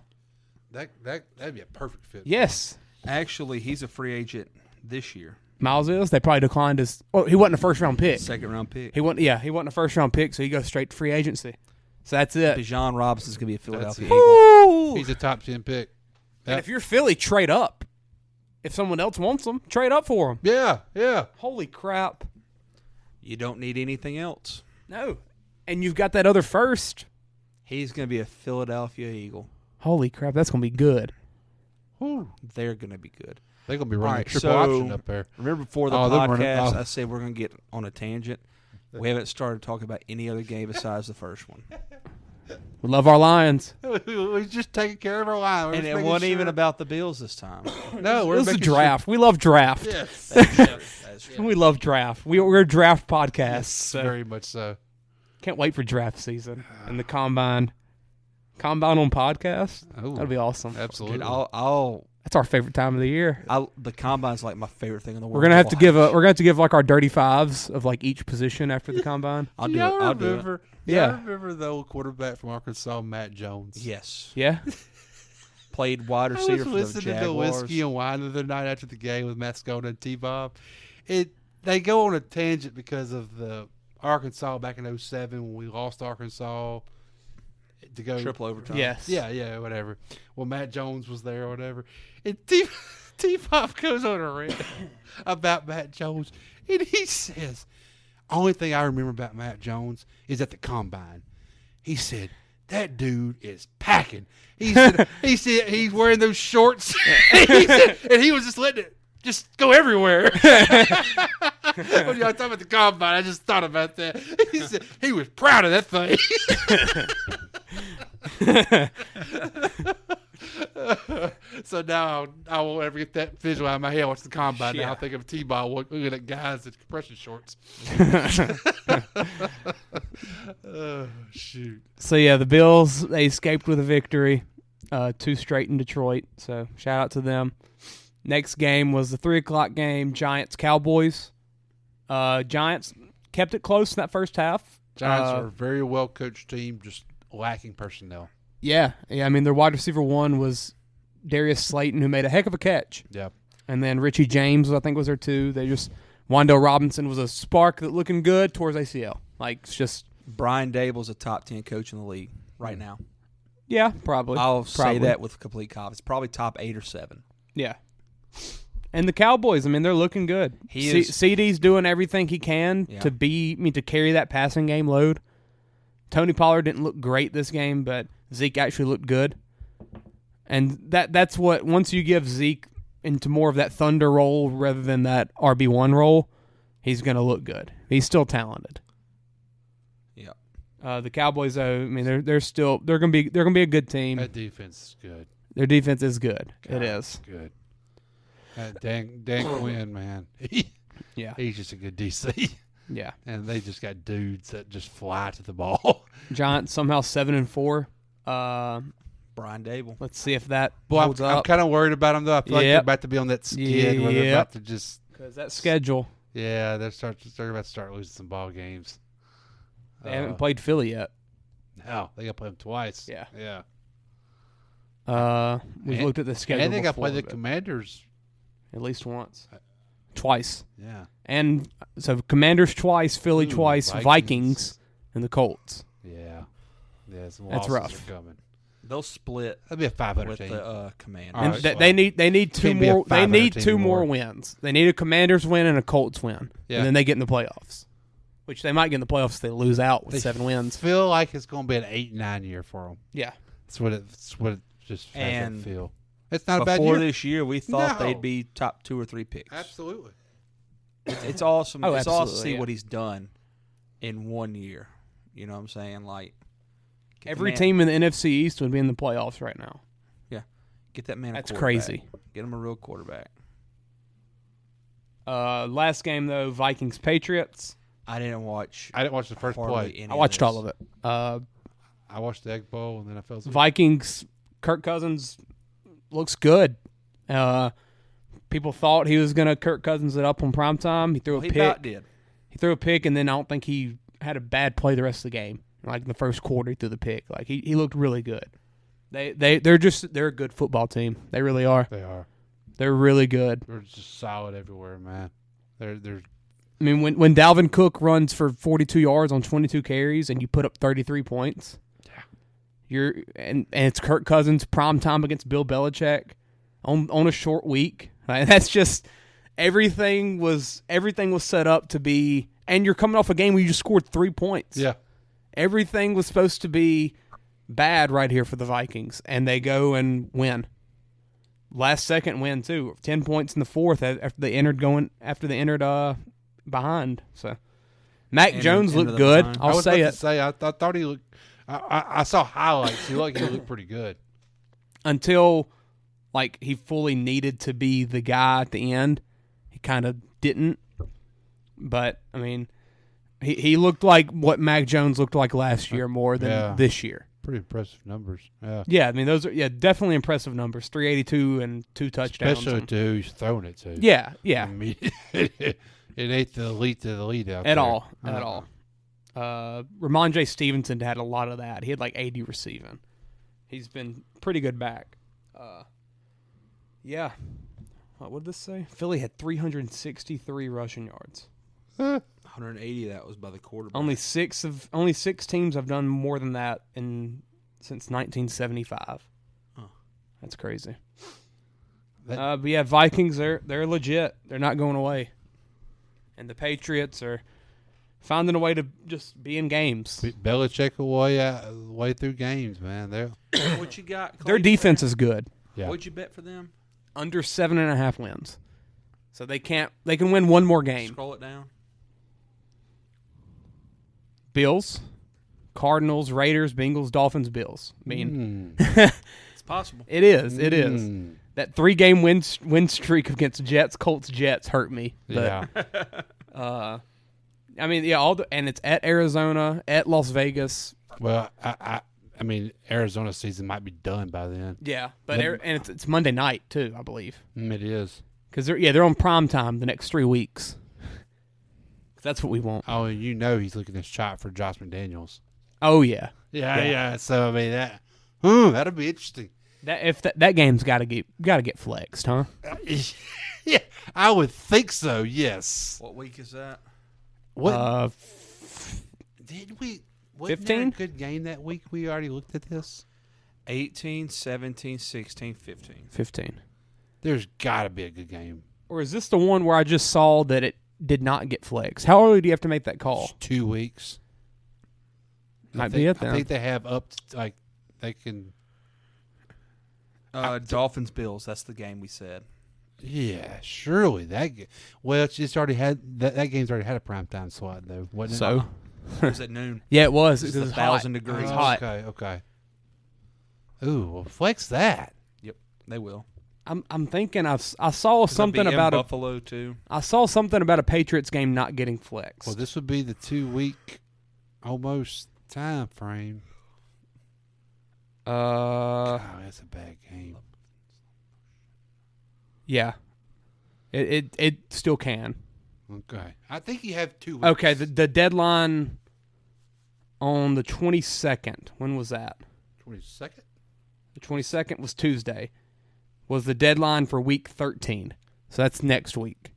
That'd be a perfect fit. Yes. Actually, he's a free agent this year. Miles is? They probably declined his – well, he wasn't a first-round pick. Second-round pick. He wasn't a first-round pick, so he goes straight to free agency. So that's it. Bijan Robinson's going to be a Philadelphia Eagle. He's a top 10 pick. And if you're Philly, trade up. If someone else wants him, trade up for him. Yeah. Holy crap. You don't need anything else. No. And you've got that other first. He's going to be a Philadelphia Eagle. Holy crap, that's going to be good. Whew. They're going to be good. They're going to be running triple option up there. Remember before the podcast, I said we're going to get on a tangent. We haven't started talking about any other game besides the first one. We love our Lions. We're just taking care of our Lions. And it wasn't even about the Bills this time. No, it was a draft. We love draft. Yes. That's true. We love draft. We're a draft podcast. Yes, so. very much so. Can't wait for draft season and the combine. Combine on podcast? Ooh, that'd be awesome. Absolutely. Dude, that's our favorite time of the year. The combine's like my favorite thing in the world. We're gonna have to give like our dirty fives of like each position after the combine. I'll do it. Yeah. I remember the old quarterback from Arkansas, Matt Jones. Yes. Yeah. Played wide receiver for the Jaguars. I was listening to Whiskey and Wine the other night after the game with Matt Scone and T-Bob. They go on a tangent because of the Arkansas back in 07 when we lost Arkansas to go triple overtime. Yes. Yeah, whatever. Well, Matt Jones was there or whatever. And T-Pop goes on a rant about Matt Jones. And he says, only thing I remember about Matt Jones is at the combine. He said, that dude is packing. He said he's wearing those shorts. He said, and he was just letting it just go everywhere. When y'all talking about the combine, I just thought about that. He said he was proud of that thing. So now I won't ever get that visual out of my head. Watch the combine. Now I think of T-ball looking at guys in compression shorts. Oh, shoot. So yeah, the Bills, they escaped with a victory, 2 straight in Detroit. So shout out to them. Next game was the 3:00 game, Giants Cowboys. Giants kept it close in that first half. Giants are a very well coached team, just lacking personnel. Yeah. I mean, their wide receiver 1 was Darius Slayton, who made a heck of a catch. Yep. And then Richie James, I think, was there too. Wandale Robinson was a spark that looking good towards ACL. Like, it's just Brian Dable's a top 10 coach in the league right now. Yeah, probably. I'll say that with complete confidence. Probably top 8 or 7. Yeah. And the Cowboys, I mean, they're looking good. CD's doing everything he can to carry that passing game load. Tony Pollard didn't look great this game, but Zeke actually looked good. And that's what, once you give Zeke into more of that thunder role rather than that RB1 role, he's going to look good. He's still talented. Yeah. The Cowboys, though, I mean, they're going to be a good team. That defense is good. Their defense is good. God, it is good. Dan Quinn, man, he's just a good DC. Yeah, and they just got dudes that just fly to the ball. Giants somehow 7-4. Brian Dable. Let's see if that Well, holds up. I'm kind of worried about them though. I feel like they're about to be on that skid where they're about to just because that schedule. Yeah, they're about to start losing some ball games. They haven't played Philly yet. No, they got to play them twice. Yeah. We've looked at the schedule. And they got to play the but Commanders at least once, twice. Yeah. And so Commanders twice, Philly twice, Vikings, and the Colts. Yeah. Some that's rough. Are coming. They'll split. That'd be a 500 with team. the Commanders. And Right, they need two more. They need two more anymore. wins. They need a Commanders win and a Colts win, Yeah. and then they get in the playoffs. Which they might get in the playoffs if they lose out with 7 wins. Feel like it's going to be an 8-9 year for them. Yeah, that's what it just and feel. It's not a bad before year. this year, we thought they'd be top 2 or 3 picks. Absolutely. It's awesome. Oh, it's awesome to absolutely, see what he's done in 1 year. You know what I'm saying? Like every team in the NFC East would be in the playoffs right now. Yeah, get that man. That's a crazy. Get him a real quarterback. Last game though, Vikings Patriots. I didn't watch the first play. I watched all of it. I watched the Egg Bowl and then I fell asleep. Vikings. Kirk Cousins looks good. People thought he was going to Kirk Cousins it up on primetime. He threw a pick. He about did. He threw a pick, and then I don't think he had a bad play the rest of the game. Like in the first quarter, he threw the pick. Like he looked really good. They're a good football team. They really are. They are. They're really good. They're just solid everywhere, man. They're. I mean, when Dalvin Cook runs for 42 yards on 22 carries, and you put up 33 points. And it's Kirk Cousins prime time against Bill Belichick on a short week. Right? That's just everything was set up to be, and you're coming off a game where you just scored 3 points. Yeah, everything was supposed to be bad right here for the Vikings, and they go and win. Last second win too, 10 points in the fourth after they entered behind. So Mac Jones looked good. I'll say it. I thought he looked. I saw highlights. He looked pretty good until like he fully needed to be the guy at the end. He kind of didn't, but I mean, he looked like what Mac Jones looked like last year more than this year. Pretty impressive numbers. Yeah. I mean, those are definitely impressive numbers. 382 and 2 touchdowns. Especially to who he's throwing it to. Yeah. I mean, it ain't the elite to the lead out at there. all. At all. Ramondre Stevenson had a lot of that. He had like 80 receiving. He's been pretty good back. What did this say? Philly had 363 rushing yards. 180. That was by the quarterback. Only six teams have done more than that since 1975. Huh. That's crazy. But yeah, Vikings they're legit. They're not going away, and the Patriots are finding a way to just be in games. Belichick way through games, man. What you got? Their defense is good. Yeah. What'd you bet for them? Under 7.5 wins, so they can win one more game. Scroll it down. Bills, Cardinals, Raiders, Bengals, Dolphins, Bills. I mean, It's possible. It is. That 3-game win streak against Jets, Colts, Jets hurt me. But, Yeah. I mean, yeah, and it's at Arizona, at Las Vegas. Well, I mean, Arizona's season might be done by then. Yeah, but and it's Monday night too, I believe. It is. Because they're on prime time the next 3 weeks. That's what we want. Oh, and he's looking to shot for Josh McDaniels. Oh yeah. Yeah. So I mean that'll be interesting. That game's got to get flexed, huh? Yeah, I would think so. Yes. What week is that? What did we? 15? A good game that week. We already looked at this. 18, 17, 16, 15. 15. There's got to be a good game. Or is this the one where I just saw that it did not get flexed? How early do you have to make that call? 2 weeks. Might be it then. I think they have up to, they can. Dolphins Bills. That's the game we said. Yeah, surely it's already had that game's already had a primetime slot though, wasn't it? So It was at noon. yeah, it was. It's It was 1,000 hot. degrees. It was hot. Okay. Ooh, well, flex that. Yep, they will. I'm thinking I saw something about Buffalo too. I saw something about a Patriots game not getting flexed. Well, this would be the 2-week almost time frame. Oh, that's a bad game. Yeah, it still can. Okay, I think you have 2 weeks. Okay, the deadline on the 22nd. When was that? 22nd. The 22nd was Tuesday. Was the deadline for week 13? So that's next week.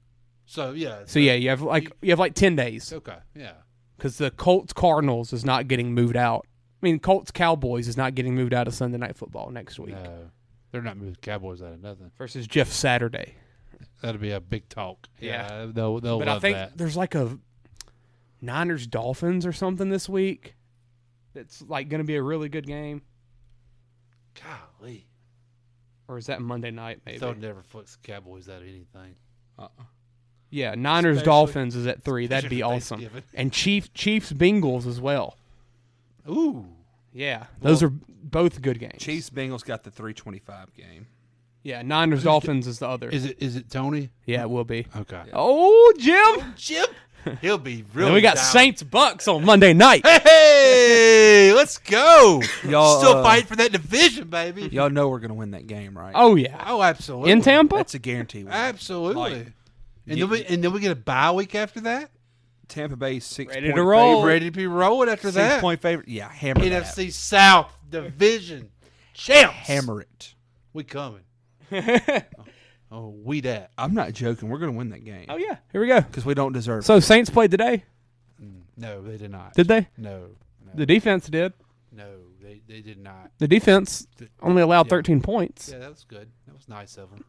So yeah. So yeah, you have like 10 days. Okay. Yeah. Because the Colts Cardinals is not getting moved out. I mean, Colts Cowboys is not getting moved out of Sunday Night Football next week. No, they're not moving Cowboys out of nothing. Versus Jeff Saturday. That'll be a big talk. Yeah. They'll But love I think that. there's like a Niners Dolphins or something this week. It's like going to be a really good game. Golly. Or is that Monday night maybe? They'll never flex the Cowboys out of anything. Yeah, Niners Especially- Dolphins is at 3. That'd especially be for awesome. Thanksgiving. And Chiefs Bengals as well. Ooh. Yeah, those are both good games. Chiefs Bengals got the 325 game. Yeah, Niners Dolphins is the other. Is it Tony? Yeah, it will be. Okay. Oh, Jim. Jim. He'll be really. Then we got down. Saints Bucks on Monday night. Hey, let's go. Y'all, Still fighting for that division, baby. Y'all know we're going to win that game, right? Oh yeah. Oh, absolutely. In Tampa? That's a guarantee win. Absolutely. Like, and then we get a bye week after that. Tampa Bay 6 Ready point to roll. favorite. Ready to be rolling after 6 that. point favorite. Yeah, hammer that. NFC South Division champs. Hammer it. We coming. Oh, we that. I'm not joking. We're going to win that game. Oh yeah. Here we go. Because we don't deserve it. So Saints played today. No, they did not. Did they? No. The defense did. No, they did not. The defense only allowed Yeah. 13 points. Yeah, that was good. That was nice of them.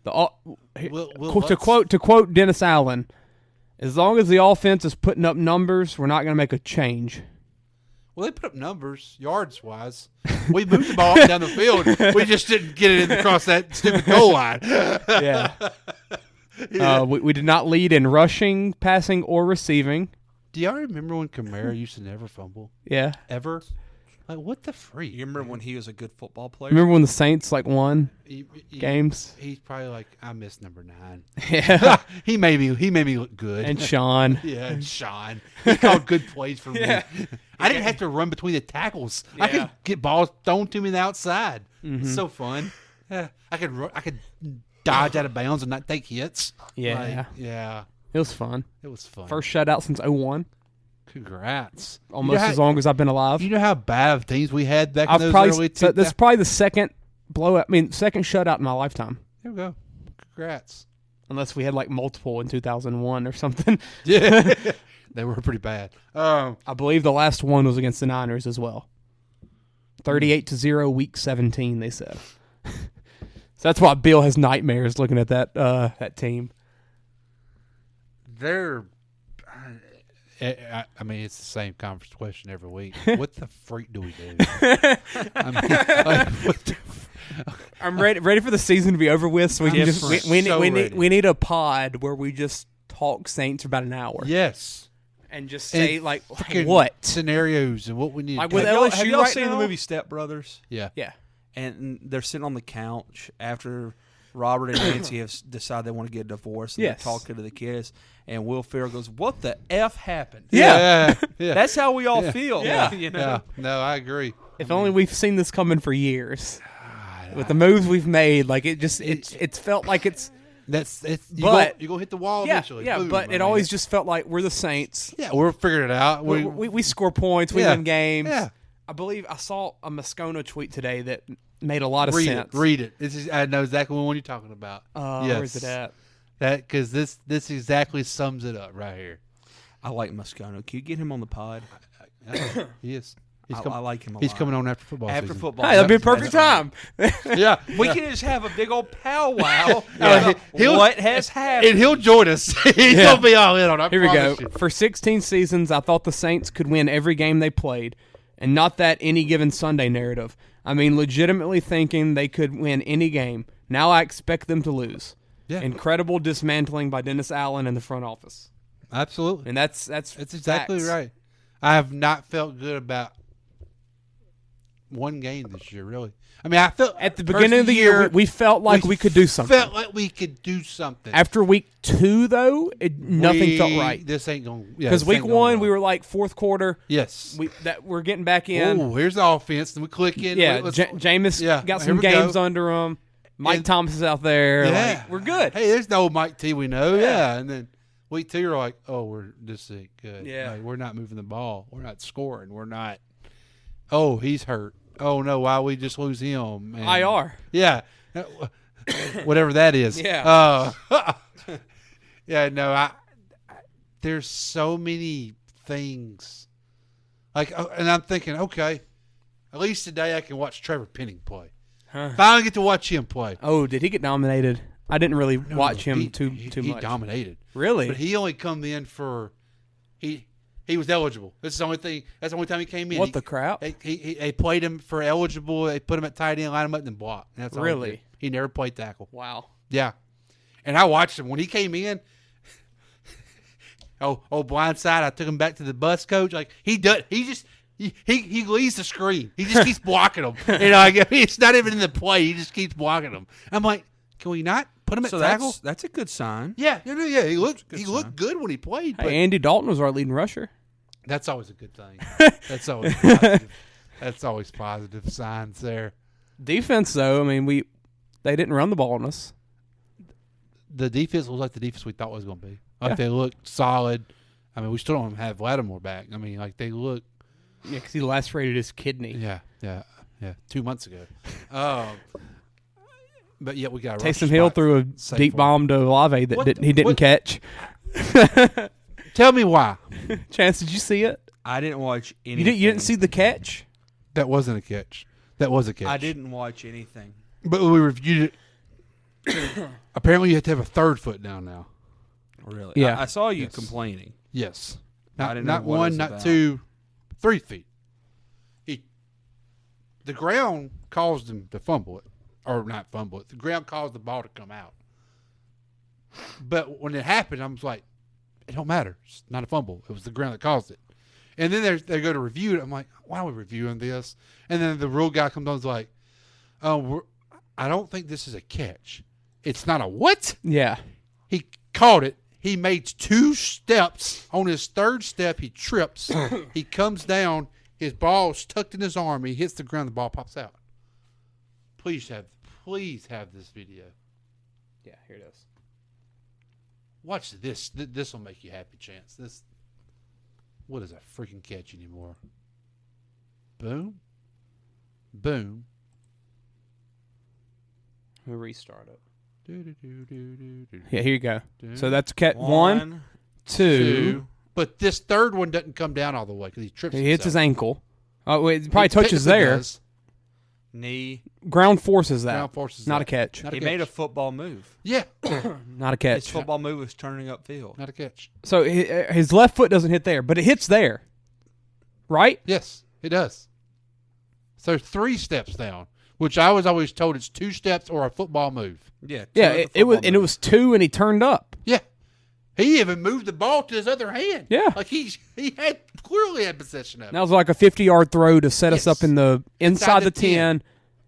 To quote Dennis Allen, as long as the offense is putting up numbers, we're not going to make a change. Well, they put up numbers, yards-wise. We moved the ball up down the field. We just didn't get it across that stupid goal line. Yeah. We did not lead in rushing, passing, or receiving. Do y'all remember when Kamara used to never fumble? Yeah. Ever? Like, what the freak? You remember when he was a good football player? Remember when the Saints won He- games? He's probably like, I miss number 9. Yeah. he made me look good. And Sean. Yeah, and Sean. He called good plays for me. Yeah. I didn't have to run between the tackles. I Yeah. could get balls thrown to me on the outside. Mm-hmm. It's so fun. Yeah, I could dodge out of bounds and not take hits. Yeah. Like, yeah. It was fun. It was fun. First shutout since 01. Congrats. Almost as long as I've been alive. You know how bad of teams we had back in those early This is probably the second blowout. I mean, second shutout in my lifetime. There we go. Congrats. unless we had like multiple in 2001 or something. Yeah, they were pretty bad. I believe the last one was against the Niners as well. 38-0, week 17. They said. So that's why Bill has nightmares looking at that team. They're. I mean, it's the same conference question every week. What the freak do we do? I mean, like, what the I'm ready for the season to be over with, so we can just we need a pod where we just talk Saints for about an hour. Yes, and just say and like fucking what scenarios and what we need. Like to with do. LSU have y'all right seen now? the movie Step Brothers? Yeah. And they're sitting on the couch after Robert and Nancy have decided they want to get a divorce. And Yes. they're talking to the kids, and Will Ferrell goes, "What the F happened?" Yeah. That's how we all feel. Yeah. You know? Yeah. No, I agree. If only we've seen this coming for years. With the moves we've made, like it's felt like it's. You're gonna hit the wall Yeah, eventually. yeah, Boom, but I it mean, always just felt like we're the Saints. Yeah, we're figuring it out. We score points, we Yeah, win games. yeah. I believe I saw a Moscona tweet today that made a lot of read sense. Read it. I know exactly what one you're talking about. Yes. Where's it at? That because this exactly sums it up right here. I like Moscona. Can you get him on the pod? He is. I like him a He's lot. coming on after football. After season. football. Hey, that'd be a That's perfect time. Yeah, We can just have a big old powwow. He'll- What has happened? and he'll join us. He's gonna be all in on it. I Here we go. promise you. For 16 seasons, I thought the Saints could win every game they played, and not that any given Sunday narrative. I mean, legitimately thinking they could win any game. Now I expect them to lose. Yeah. Incredible dismantling by Dennis Allen in the front office. Absolutely. And that's exactly facts. right. I have not felt good about one game this year, really. I mean, I felt At the beginning of the year, we felt like we could do something. Felt like we could do something. After week 2, though, nothing felt right. This ain't going. Because week 1, we were like fourth quarter. Yes. We're getting back in. Oh, here's the offense. And we click in. Yeah, Let's- Jameis got here some we games go. under him. Mike And- Thomas is out there. Yeah. Like, we're good. Hey, there's no Mike T we know. Yeah. And then week 2, you're like, oh, this ain't good. Yeah. Like, we're not moving the ball. We're not scoring. We're not. Oh, he's hurt. Oh, no, why we just lose him? And, IR. Yeah. Whatever that is. Yeah. Yeah, no, there's so many things. Like, and I'm thinking, okay, at least today I can watch Trevor Penning play. Finally get to watch him play. Oh, did he get nominated? I didn't really watch him too much. He dominated. Really? But he only come in for he was eligible. This is the only thing. That's the only time he came in. What the crap? They played him for eligible. They put him at tight end, line him up, and then block. That's all he Really? did. He never played tackle. Wow. Yeah, and I watched him when he came in. Blindside! I took him back to the bus coach. Like he does. He just he leaves the screen. He just keeps blocking them. You know, it's not even in the play. He just keeps blocking them. I'm like, can we not put him at tackle? That's a good sign. Yeah. He looked good when he played. But Hey, Andy Dalton was our leading rusher. that's always a good thing. That's always positive. That's always positive signs there. Defense, though, I mean, they didn't run the ball on us. The defense was like the defense we thought it was going to be. Like they looked solid. I mean, we still don't have Lattimore back. I mean, like they look. Yeah, because he lacerated his kidney. Yeah. 2 months ago. But yeah, we got a Taysom Hill threw a deep bomb to Olave that he didn't catch. Tell me why. Chance, did you see it? I didn't watch anything. You didn't see the catch? That wasn't a catch. That was a catch. I didn't watch anything. But we reviewed it. Apparently, you have to have a third foot down now. Really? Yeah. I saw you complaining. Yes. I Not, didn't know not what it one, was not about. 2, 3 feet. The ground caused him to fumble it. Or not fumble it. The ground caused the ball to come out. But when it happened, I was like, it don't matter. It's not a fumble. It was the ground that caused it. And then they go to review it. I'm like, why are we reviewing this? And then the rule guy comes on and is like, I don't think this is a catch. It's not a what? Yeah. He caught it. He made 2 steps. On his 3rd step, he trips. He comes down. His ball's tucked in his arm. He hits the ground. The ball pops out. Please have this video. Yeah, here it is. Watch this. This will make you happy, Chance. What is a freaking catch anymore? Boom. Boom. We'll restart it. Yeah, here you go. So that's catch one, two. But this third one doesn't come down all the way because he trips. He hits his ankle. Oh, it probably touches there. Does. Knee. Ground forces that. Ground forces not that. a catch. He made a football move. Yeah. Not a catch. His football move was turning upfield. Not a catch. So his left foot doesn't hit there, but it hits there. Right? Yes, it does. So 3 steps down, which I was always told it's 2 steps or a football move. Yeah. Yeah, it was, and it was 2, and he turned up. Yeah. He even moved the ball to his other hand. Yeah. Like he had clearly had possession of it. That was like a 50-yard throw to set us up in the inside the 10.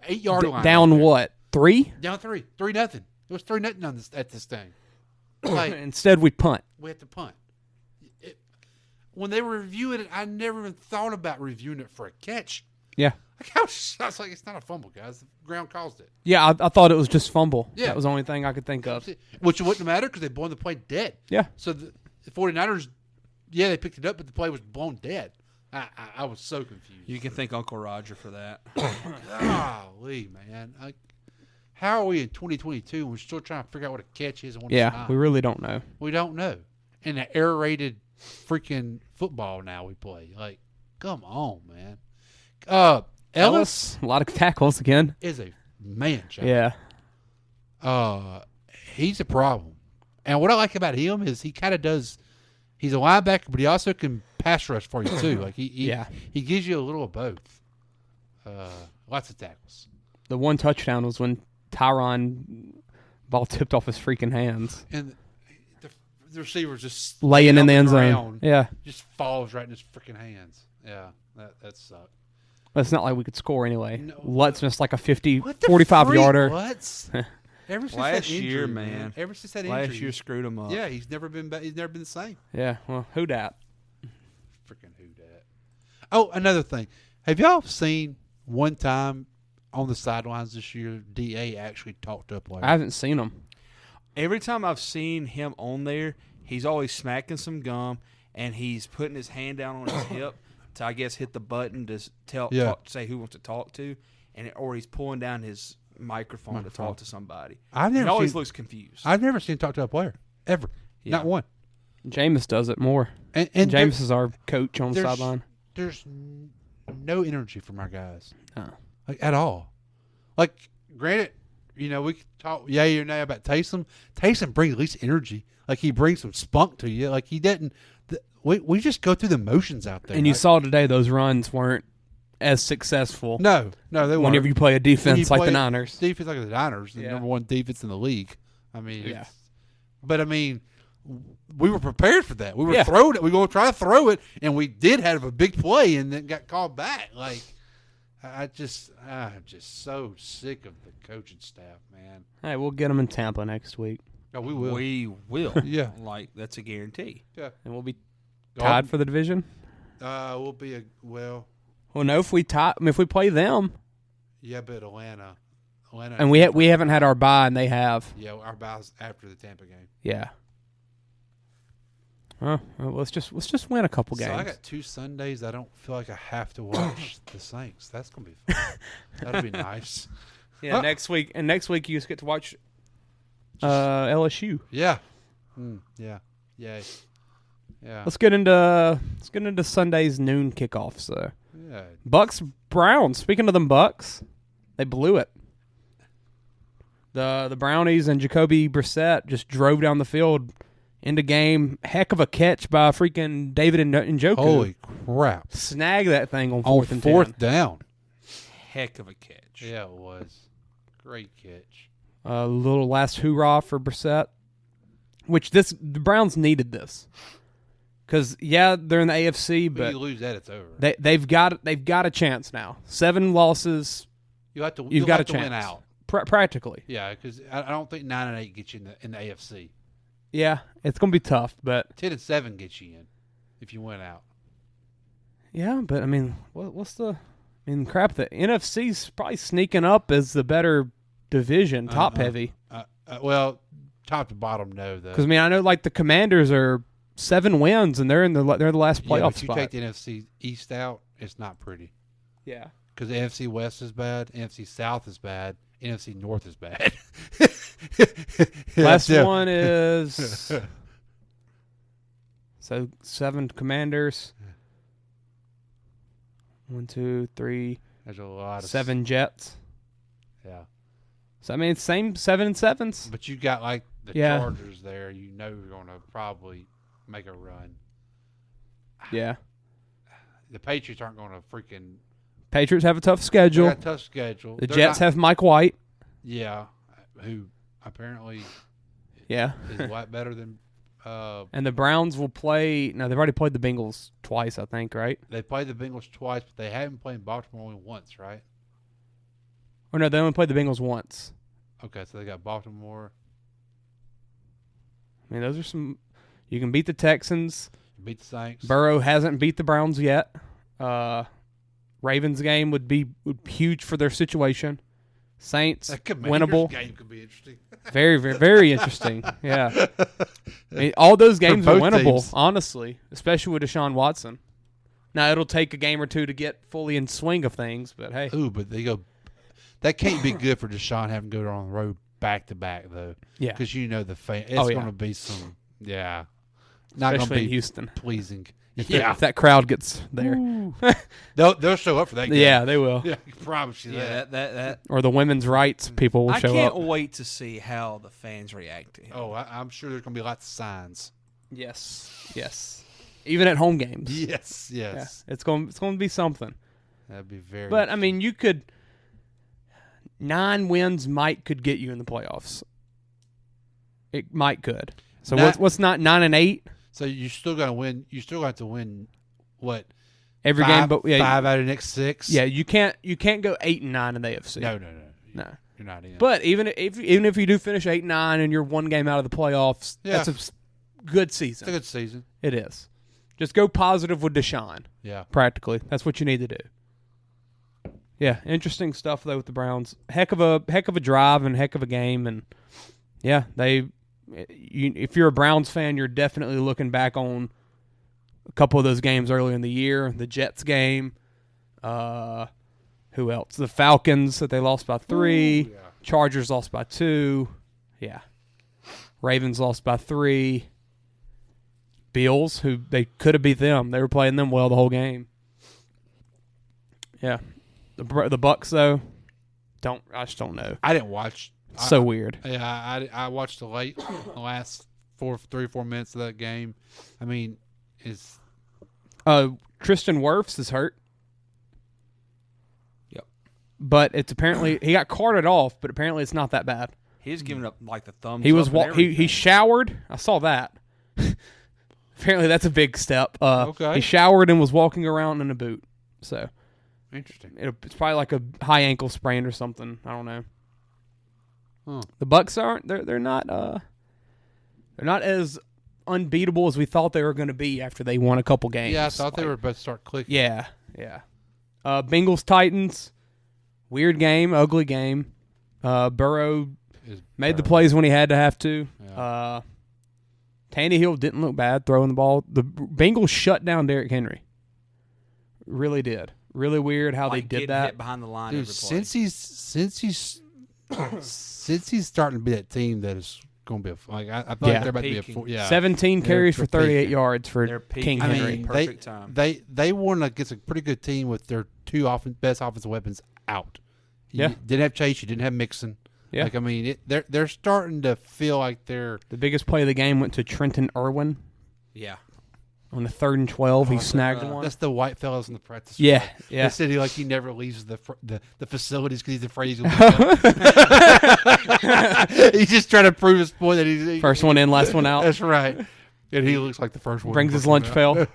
8-yard line. Down what? 3? Down 3. 3-0. It was 3-0 on at this thing. Like, instead, we punt. We had to punt. When they were reviewing it, I never even thought about reviewing it for a catch. Yeah. Like I was like, it's not a fumble, guys. The ground caused it. Yeah, I thought it was just fumble. Yeah. That was the only thing I could think of. Which wouldn't matter because they blown the play dead. Yeah. So the 49ers, yeah, they picked it up, but the play was blown dead. I was so confused. You can thank Uncle Roger for that. Golly, man. How are we in 2022 and we're still trying to figure out what a catch is and what it's not? We really don't know. We don't know. In an air-rated freaking football now we play. Like, come on, man. Ellis a lot of tackles again. is a man child. Yeah. He's a problem. And what I like about him is he kind of does – he's a linebacker, but he also can pass rush for you too. Like he gives you a little of both. Lots of tackles. The one touchdown was when Tyron ball tipped off his freaking hands. And the receiver's just laying in the end ground, zone. Yeah. Just falls right in his freaking hands. Yeah, that sucked. But it's not like we could score anyway. No. Lutz missed like a 45-yarder. Lutz? Ever since Last that injury, year, man. Ever since that injury. Last year screwed him up. Yeah, he's never been the same. Yeah, well, who dat? Freaking who dat? Oh, another thing. Have y'all seen one time on the sidelines this year, DA actually talked up like I haven't seen him. Every time I've seen him on there, he's always smacking some gum, and he's putting his hand down on his hip to, I guess, hit the button to say who wants to talk to, or he's pulling down his microphone to talk to somebody. He always looks confused. I've never seen him talk to a player ever. Yeah. Not one. Jameis does it more. And Jameis is our coach on the sideline. There's no energy from our guys, like at all. Like, granted, we could talk yay or nay about Taysom. Taysom brings at least energy. Like he brings some spunk to you. Like he didn't. We just go through the motions out there. And you saw today those runs weren't as successful. No, they weren't. Whenever you play a defense like the Niners. Defense like the Niners, the number one defense in the league. I mean, but I mean, we were prepared for that. We were throwing it. We were going to try to throw it, and we did have a big play, and then got called back. Like, I'm just so sick of the coaching staff, man. Hey, we'll get them in Tampa next week. Oh, we will. We will. Yeah. Like, that's a guarantee. Yeah. And we'll be tied for the division. We'll be Well, no, if we play them. Yeah, but Atlanta, and we haven't had our bye, and they have. Yeah, our bye's after the Tampa game. Yeah. Well, let's just win a couple games. So I got 2 Sundays. I don't feel like I have to watch the Saints. That's gonna be fun. That'll be nice. Yeah, next week you just get to watch LSU. Yeah. Yeah. Yay. Yeah. Let's get into Sunday's noon kickoffs. Yeah. Bucks Browns. Speaking of them Bucks, they blew it. The Brownies and Jacoby Brissett just drove down the field into game. Heck of a catch by freaking David Njoku. Holy crap! Snag that thing on fourth and 10. Fourth down. Heck of a catch. Yeah, it was. Great catch. A little last hoorah for Brissett, which the Browns needed this. Because they're in the AFC, but you lose that, it's over. They've got a chance now. 7 losses. You've got to win out. Practically. Yeah, because I don't think 9-8 gets you in the AFC. Yeah, it's gonna be tough, but 10-7 gets you in if you win out. Yeah, but I mean, crap. The NFC's probably sneaking up as the better division, top heavy. Well, top to bottom, no though. Because I know like the Commanders are 7 wins and they're the last playoff spot. If you spot. take the NFC East out, it's not pretty. Yeah, because the NFC West is bad, NFC South is bad, NFC North is bad. Last one is so 7 Commanders. 1, 2, 3. There's a lot of 7 Jets. Yeah. So I mean, it's same 7 and 7s. But you got like the Chargers there. You know you're going to probably make a run. Yeah. The Patriots aren't going to freaking. Patriots have a tough schedule. They got a tough schedule. The Jets have Mike White. Yeah, who apparently. Yeah. Is a lot better than. And the Browns will play. No, they've already played the Bengals twice, I think, right? They played the Bengals twice, but they haven't played Baltimore only once, right? Or no, they only played the Bengals once. Okay, so they got Baltimore. I mean, those are some. You can beat the Texans. Beat the Saints. Burrow hasn't beat the Browns yet. Ravens game would be huge for their situation. Saints, that Commanders winnable. Game could be interesting. Very, very, very interesting. Yeah, I mean, all those games are winnable, teams. honestly, especially with Deshaun Watson. Now it'll take a game or two to get fully in swing of things, but hey, But they go. That can't be good for Deshaun having to go on the road back to back though. Yeah, because you know the fan. It's Oh, yeah. going to be some. Yeah, not going to especially be in Houston. pleasing. If Yeah, that crowd gets there, they'll show up for that game. yeah, they will. Yeah, I promise you that. that Or the women's rights people will I show can't up. wait to see how the fans react to him. Oh, I'm sure there's going to be lots of signs. Yes. Even at home games. Yes, Yeah, yes. it's going to be something. That'd be very. But I mean, you could 9 wins could get you in the playoffs. It could. So what's not 9 and 8? So you still got to win. You still got to win. What? Every 5, game, but yeah, 5 out of the next 6. Yeah, you can't go 8 and 9 in the AFC. No. You're not in. But even if you do finish 8-9 and you're 1 game out of the playoffs, that's a good season. It's a good season. It is. Just go positive with Deshaun. Yeah. Practically, that's what you need to do. Yeah, interesting stuff though with the Browns. Heck of a drive and heck of a game, and yeah, if you're a Browns fan, you're definitely looking back on a couple of those games earlier in the year. The Jets game. Who else? The Falcons that they lost by 3. Ooh, yeah. Chargers lost by 2. Yeah. Ravens lost by 3. Bills, who they could have beat them. They were playing them well the whole game. Yeah. The Bucks though, I just don't know. I didn't watch. It's so weird. Yeah, I watched the last 3 or 4 minutes of that game. I mean, is Tristan Wirfs is hurt. Yep. But it's apparently he got carted off, but apparently it's not that bad. He's giving up like the thumbs. He was up and he showered. I saw that. Apparently that's a big step. Okay. He showered and was walking around in a boot. So interesting. it's probably like a high ankle sprain or something. I don't know. Huh. The Bucks aren't. They're not as unbeatable as we thought they were going to be after they won a couple games. Yeah, I thought they were about to start clicking. Yeah. Bengals Titans, weird game, ugly game. Burrow made the plays when he had to have to. Yeah. Tannehill didn't look bad throwing the ball. The Bengals shut down Derrick Henry. Really did. Really weird how they did that. Hit behind the line. Dude, every play. since he's starting to be that team that is going to be I thought like they're about to be a 17 carries for 38 peaking. yards for King I Henry. mean, Perfect time. They won against a pretty good team with their 2 best offensive weapons out. Yeah. You didn't have Chase. You didn't have Mixon. Yeah. Like, I mean, they're starting to feel like they're The biggest play of the game went to Trenton Irwin Yeah. on the 3rd and 12. He snagged one. That's the white fellas in the practice. Yeah, squad. yeah. They said he never leaves the facilities because he's afraid he's going to be He's just trying to prove his point that he's First one in, last one out. That's right. And he looks like the first one. Brings his lunch pail.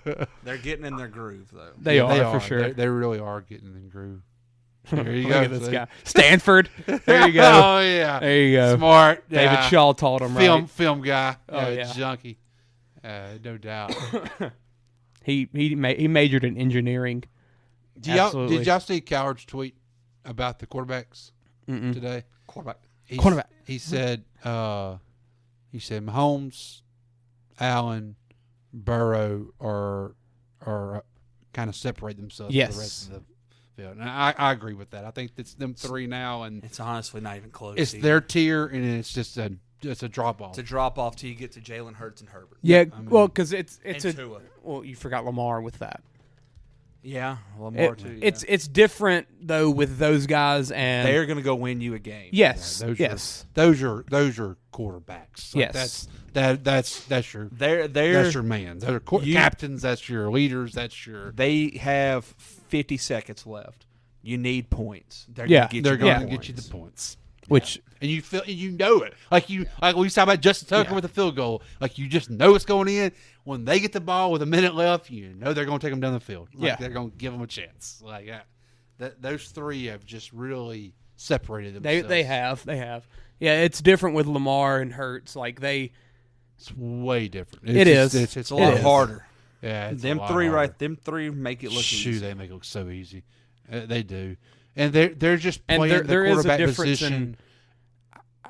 They're getting in their groove though. They are for sure. They really are getting in the groove. There you Look go. at this guy. Stanford. There you go. Oh yeah. There you go. Smart. David Yeah. Shaw taught him right. Film guy. Oh, yeah. Junkie. No doubt. He majored in engineering. Absolutely. Did y'all see Coward's tweet about the quarterbacks today? Quarterback. He said Mahomes, Allen, Burrow are kind of separate themselves from the rest of the field. And I agree with that. I think it's them three now, and It's honestly not even close. it's either. their tier, and it's just a drop off. It's a drop off till you get to Jalen Hurts and Herbert. Yeah, well, because it's And a Tua. well, you forgot Lamar with that. Yeah, Lamar too. Yeah. It's different though with those guys, and They're going to go win you a game. yes, those yes, those are quarterbacks. Like, Yes. that's your They're that's your man. Those are You- captains. That's your leaders. That's your They have 50 seconds left. You need points. They're Yeah, going they're to going to get get you the points. which And you feel, and you know it. Like we talked about Justin Tucker with a field goal. Like you just know it's going in. When they get the ball with a minute left, you know they're going to take them down the field. Like Yeah. they're going to give them a chance. Like those three have just really separated themselves. they have. Yeah, it's different with Lamar and Hurts. Like It's way different. It is. It's a lot harder. Yeah, it's Them a lot three harder. them three make it look Shoot, easy. they make it look so easy. They do, and they're just And playing there the is a quarterback difference position.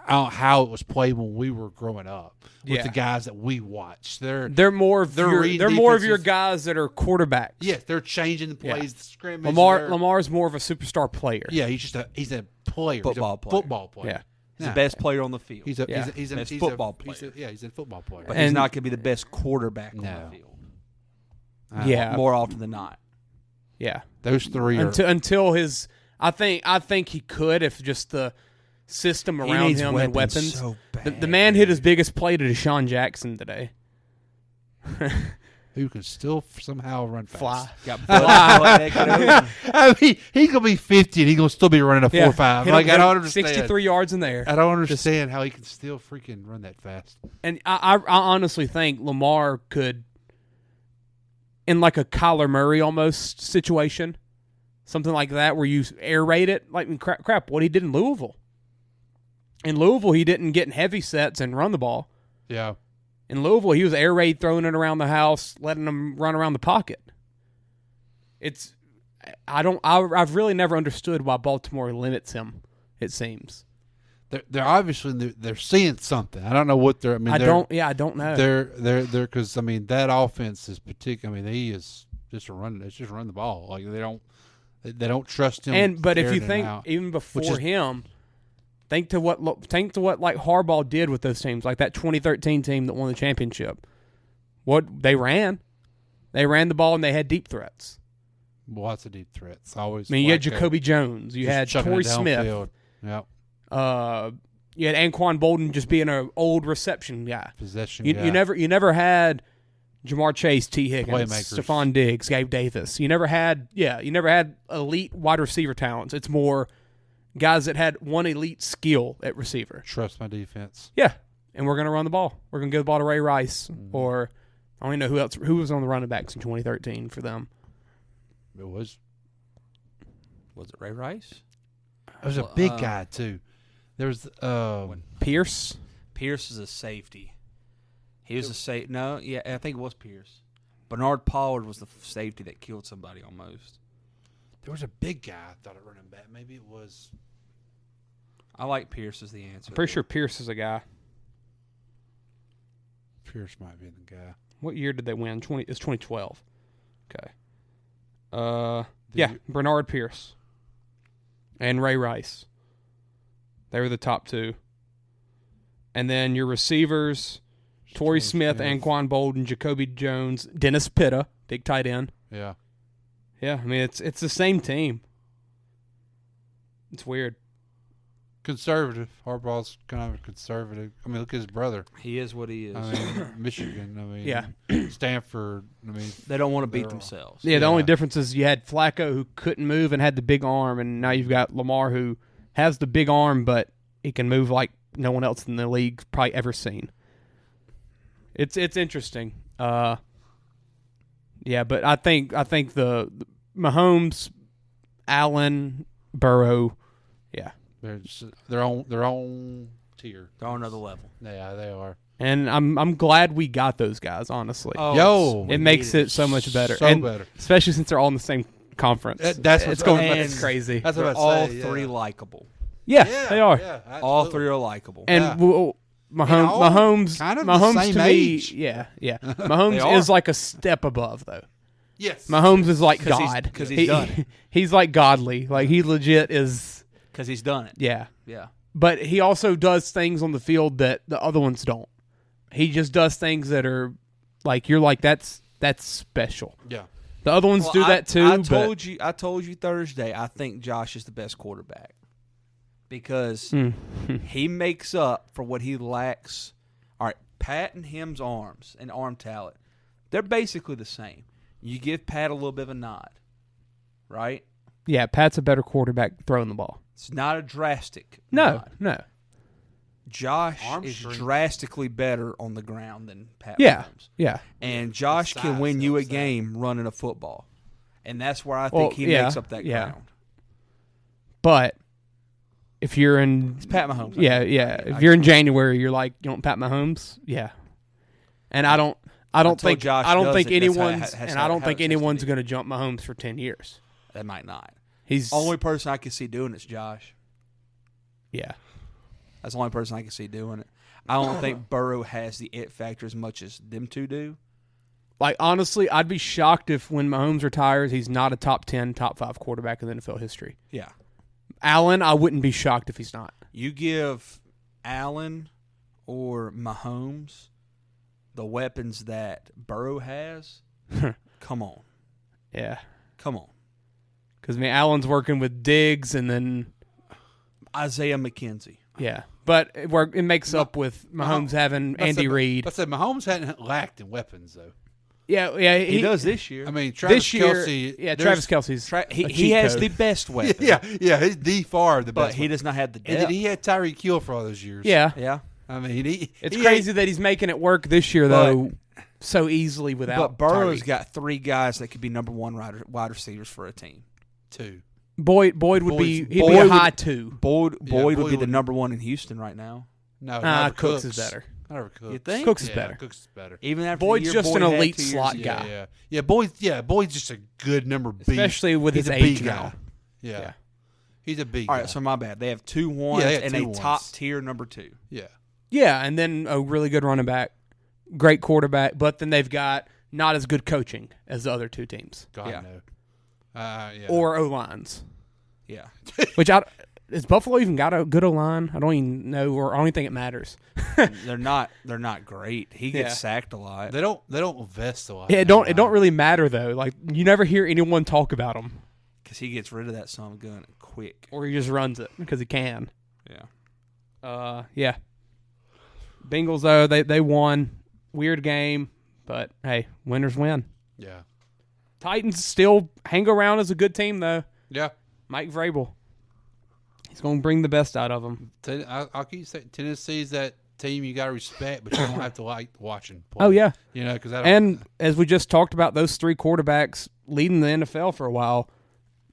How it was played when we were growing up with Yeah. the guys that we watched. they're more of they're your, reading they're more of your defenses. guys that are quarterbacks. Yes, they're changing the Yeah. plays, the scrimmage. Lamar's more of a superstar player. Yeah, he's a player, Football player. football player. Yeah. He's the best player on the field. He's a Yeah. he's a Best he's football a, player. he's a football player. but he's and- not going to be the best quarterback on No. the field. Yeah. More often than not. Yeah. Those three are Until his, I think he could if just the system He around needs him and weapons. so The bad. man hit his biggest play to Deshaun Jackson today. who can still somehow run fast. Fly. Got butt naked open. I mean, he's gonna be 50 and he's gonna still be running a 4.5. Hit Like him I don't understand. 63 yards in there. I don't understand how he can still freaking run that fast. And I honestly think Lamar could, in like a Kyler Murray almost situation, something like that where you air raid it. Like crap, what he did in Louisville. In Louisville, he didn't get in heavy sets and run the ball. Yeah. In Louisville, he was air raid throwing it around the house, letting them run around the pocket. I've really never understood why Baltimore limits him. It seems. They're obviously they're seeing something. I don't know what they're. I mean, I don't know. They're because I mean that offense is particular. I mean he is just a run. It's just run the ball. Like they don't trust him. But if you carrying it think out, even which before is- him, think to what like Harbaugh did with those teams, like that 2013 team that won the championship. What they ran the ball and they had deep threats. lots of deep threats. Always. I mean, you had Flacco Jacoby Jones, you just had chucking Torrey it Smith, downfield. Yep. You had Anquan Bolden just being an old reception guy. Possession. You guy. never had Jamar Chase, T. Higgins, Playmakers. Stephon Diggs, Gabe Davis. You never had elite wide receiver talents. It's more guys that had one elite skill at receiver. Trust my defense. Yeah, and we're gonna run the ball. We're gonna give the ball to Ray Rice, or I don't even know who was on the running backs in 2013 for them. It was. Was it Ray Rice? It was a big guy too. There was Pierce. Pierce is a safety. He was a safety. No, yeah, I think it was Pierce. Bernard Pollard was the safety that killed somebody almost. There was a big guy. I thought at running back. Maybe it was. I like Pierce as the answer. I'm pretty sure Pierce is a guy. Pierce might be the guy. What year did they win? It's 2012. Okay. Bernard Pierce and Ray Rice. They were the top two. And then your receivers, Torrey Smith, Anquan Bolden, Jacoby Jones, Dennis Pitta, big tight end. Yeah. Yeah, I mean it's the same team. It's weird. Conservative. Harbaugh's kind of a conservative. I mean, look at his brother. He is what he is. I mean, Michigan. I mean, Yeah. Stanford. I mean, They don't want to beat they're all- themselves. Yeah, the only difference is you had Flacco who couldn't move and had the big arm, and now you've got Lamar who has the big arm, but he can move like no one else in the league probably ever seen. It's interesting. Yeah, but I think the Mahomes, Allen, Burrow, yeah. they're just their own tier. They're on another level. Yeah, they are. And I'm glad we got those guys, honestly. Oh, Yo, it makes it so much better. So and better. especially since they're all in the same conference. That's what's going. and It's crazy. That's what They're I all say, three yeah. likable. Yeah, they are. Yeah, All absolutely. three are likable. And Yeah. Mahomes, kind of the Mahomes same to age. me, yeah. Mahomes are. is like a step above, though. Yes. Mahomes is like 'Cause God. because he's done it. He's like godly. Like he legit is. Because he's done it. Yeah. Yeah. But he also does things on the field that the other ones don't. He just does things that are like you're like that's special. Yeah. The other ones do that too. I told you Thursday. I think Josh is the best quarterback because he makes up for what he lacks. All right, Pat and him's arms and arm talent, they're basically the same. You give Pat a little bit of a nod, right? Yeah, Pat's a better quarterback throwing the ball. It's not a drastic No. Josh is drastically better on the ground than Pat Yeah, Mahomes. yeah. And Josh can win you a game running a football. And that's where I think he makes up that ground. But if you're in... It's Pat Mahomes. If you're in January, you're like, you want Pat Mahomes? Yeah. And I don't think anyone's going to jump Mahomes for 10 years. They might not. He's the only person I can see doing it's Josh. Yeah. That's the only person I can see doing it. I don't think Burrow has the it factor as much as them two do. Like, honestly, I'd be shocked if when Mahomes retires, he's not a top 10, top 5 quarterback in NFL history. Yeah. Allen, I wouldn't be shocked if he's not. You give Allen or Mahomes the weapons that Burrow has, come on. Yeah. Come on. Because, Allen's working with Diggs and then... Isaiah McKenzie. Yeah. But it makes up with Mahomes having Andy Reid. I said Mahomes hadn't lacked in weapons, though. Yeah, he does this year. I mean, Travis Kelce. Yeah, Travis Kelce's he has the best weapon. Yeah, he's the far the best. But he does not have the depth. And then he had Tyreek Hill for all those years. Yeah. I mean, it's crazy that he's making it work this year, though, so easily without. But Burrow's Tyreek. got 3 guys that could be number 1 wide receivers for a team. 2. Boyd would be a high 2. Boyd would be the number 1 in Houston right now. No, Cooks is better. Cooks. You think? Cooks is better. Cooks is better. Even after Boyd's just an elite had 2 slot years guy. Yeah. Boyd's just a good number B, especially with he's his a age B now. guy. Yeah. He's a B. All guy. right, so my bad. They have 2 ones and a top tier number 2. Yeah, and then a really good running back, great quarterback, but then they've got not as good coaching as the other 2 teams. God no. Or O-lines. Yeah. Which has Buffalo even got a good O-line? I don't even know, or I don't even think it matters. They're not great. He gets sacked a lot. They don't invest a lot. Yeah, it don't really matter though. Like you never hear anyone talk about him because he gets rid of that son of a gun quick, or he just runs it because he can. Yeah. Yeah. Bengals though they won. Weird game, but hey, winners win. Yeah. Titans still hang around as a good team though. Yeah. Mike Vrabel. He's going to bring the best out of them. I'll keep saying Tennessee's that team you got to respect, but you don't have to like watching play. Oh, yeah. You know, because as we just talked about, those 3 quarterbacks leading the NFL for a while,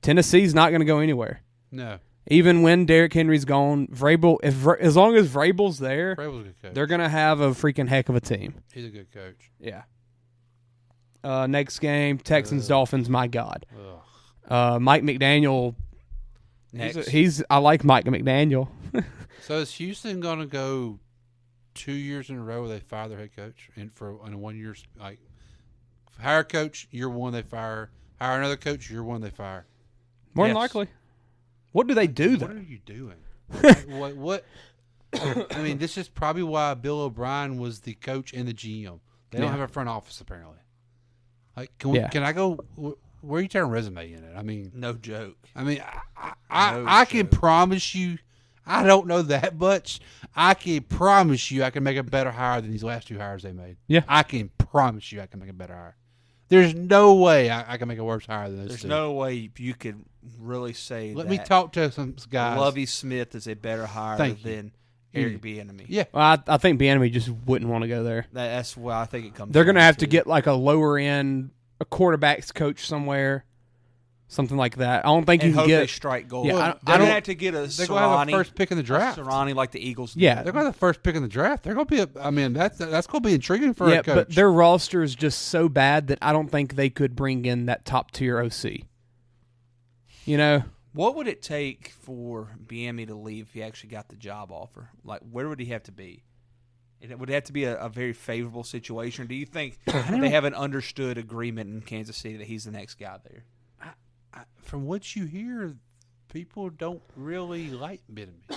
Tennessee's not going to go anywhere. No. Even when Derrick Henry's gone, Vrabel, as long as Vrabel's there, Vrabel's a good coach. They're going to have a freaking heck of a team. He's a good coach. Yeah. Next game, Texans-Dolphins, my God. Mike McDaniel... I like Mike McDaniel. So is Houston going to go 2 years in a row where they fire their head coach in a 1 year, like hire a coach, year 1 they fire, hire another coach, year 1 they fire? More than likely. What do they do then? What are you doing? what? I mean, this is probably why Bill O'Brien was the coach and the GM. They don't have a front office apparently. Like, can I go? Where are you turning resume in it? I mean, no joke. I mean, I can promise you, I don't know that much. I can promise you I can make a better hire than these last 2 hires they made. Yeah. I can promise you I can make a better hire. There's no way I can make a worse hire than those There's 2. no way you could really say Let that me talk to some guys. Lovie Smith is a better hire than Eric Bieniemy. Yeah. Well, I think Bieniemy just wouldn't want to go there. That's why I think it comes. They're going to have to get like a lower end, a quarterback's coach somewhere. Something like that. I don't think you can get. They strike gold. Yeah, they're going to have to get a They're going to have the first pick in the draft. Sirianni like the Eagles. Yeah, they're going to have the first pick in the draft. They're going to be. That's going to be intriguing for a coach. But their roster is just so bad that I don't think they could bring in that top tier OC. You know, what would it take for Bieniemy to leave if he actually got the job offer? Like, where would he have to be? And it would have to be a very favorable situation. Do you think they have an understood agreement in Kansas City that he's the next guy there? From what you hear, people don't really like Bieniemy.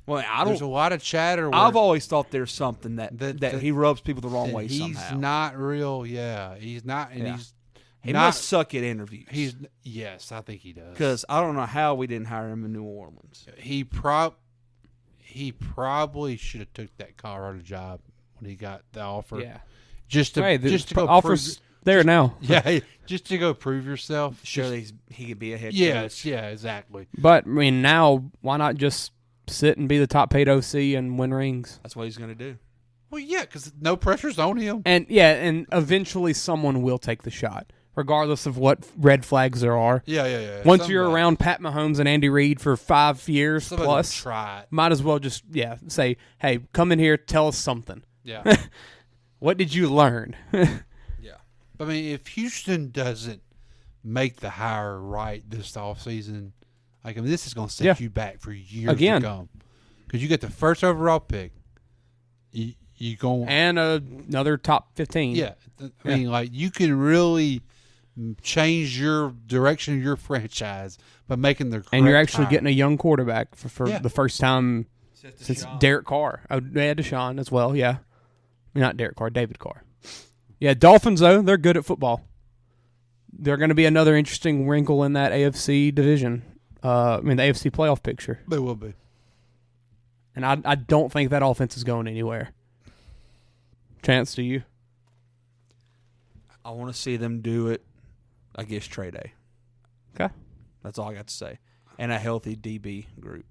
Well, There's a lot of chatter. I've always thought there's something that he rubs people the wrong way somehow. He's not real. Yeah, he's not, and he must suck at interviews. Yes, I think he does. Because I don't know how we didn't hire him in New Orleans. He probably should have took that Colorado job when he got the offer. Yeah. Just to go offers there now. Yeah, just to go prove yourself. Surely he could be a head coach. Yes, yeah, exactly. But I mean, now why not just sit and be the top paid OC and win rings? That's what he's going to do. Well, yeah, because no pressure's on him. And and eventually someone will take the shot, regardless of what red flags there are. Yeah. Once you're around Pat Mahomes and Andy Reid for 5 years plus, try it. might as well just say, hey, come in here, tell us something. Yeah. What did you learn? I mean, if Houston doesn't make the hire right this offseason, this is going to set you back for years to come. Because you get the first overall pick. You go and another top 15. Yeah. I mean, you can really change your direction of your franchise by making the correct and you're actually hire. getting a young quarterback for the first time since Derek Carr. Oh, yeah, Deshaun as well, yeah. Not Derek Carr, David Carr. Yeah, Dolphins, though, they're good at football. They're going to be another interesting wrinkle in that AFC division. The AFC playoff picture. They will be. And I don't think that offense is going anywhere. Chance, do you? I want to see them do it against Trey Day. Okay. That's all I got to say. And a healthy DB group.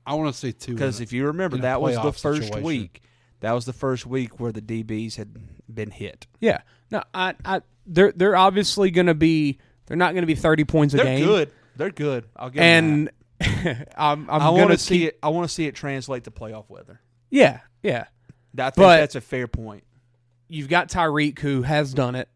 I want to see two. Because if you remember, that was the first week. That was the first week where the DBs had been hit. Yeah. No, they're obviously going to be. They're not going to be 30 points a game. They're good. I'll give them that. I want to see it. I want to see it translate to playoff weather. Yeah. I think that's a fair point. You've got Tyreek who has done it.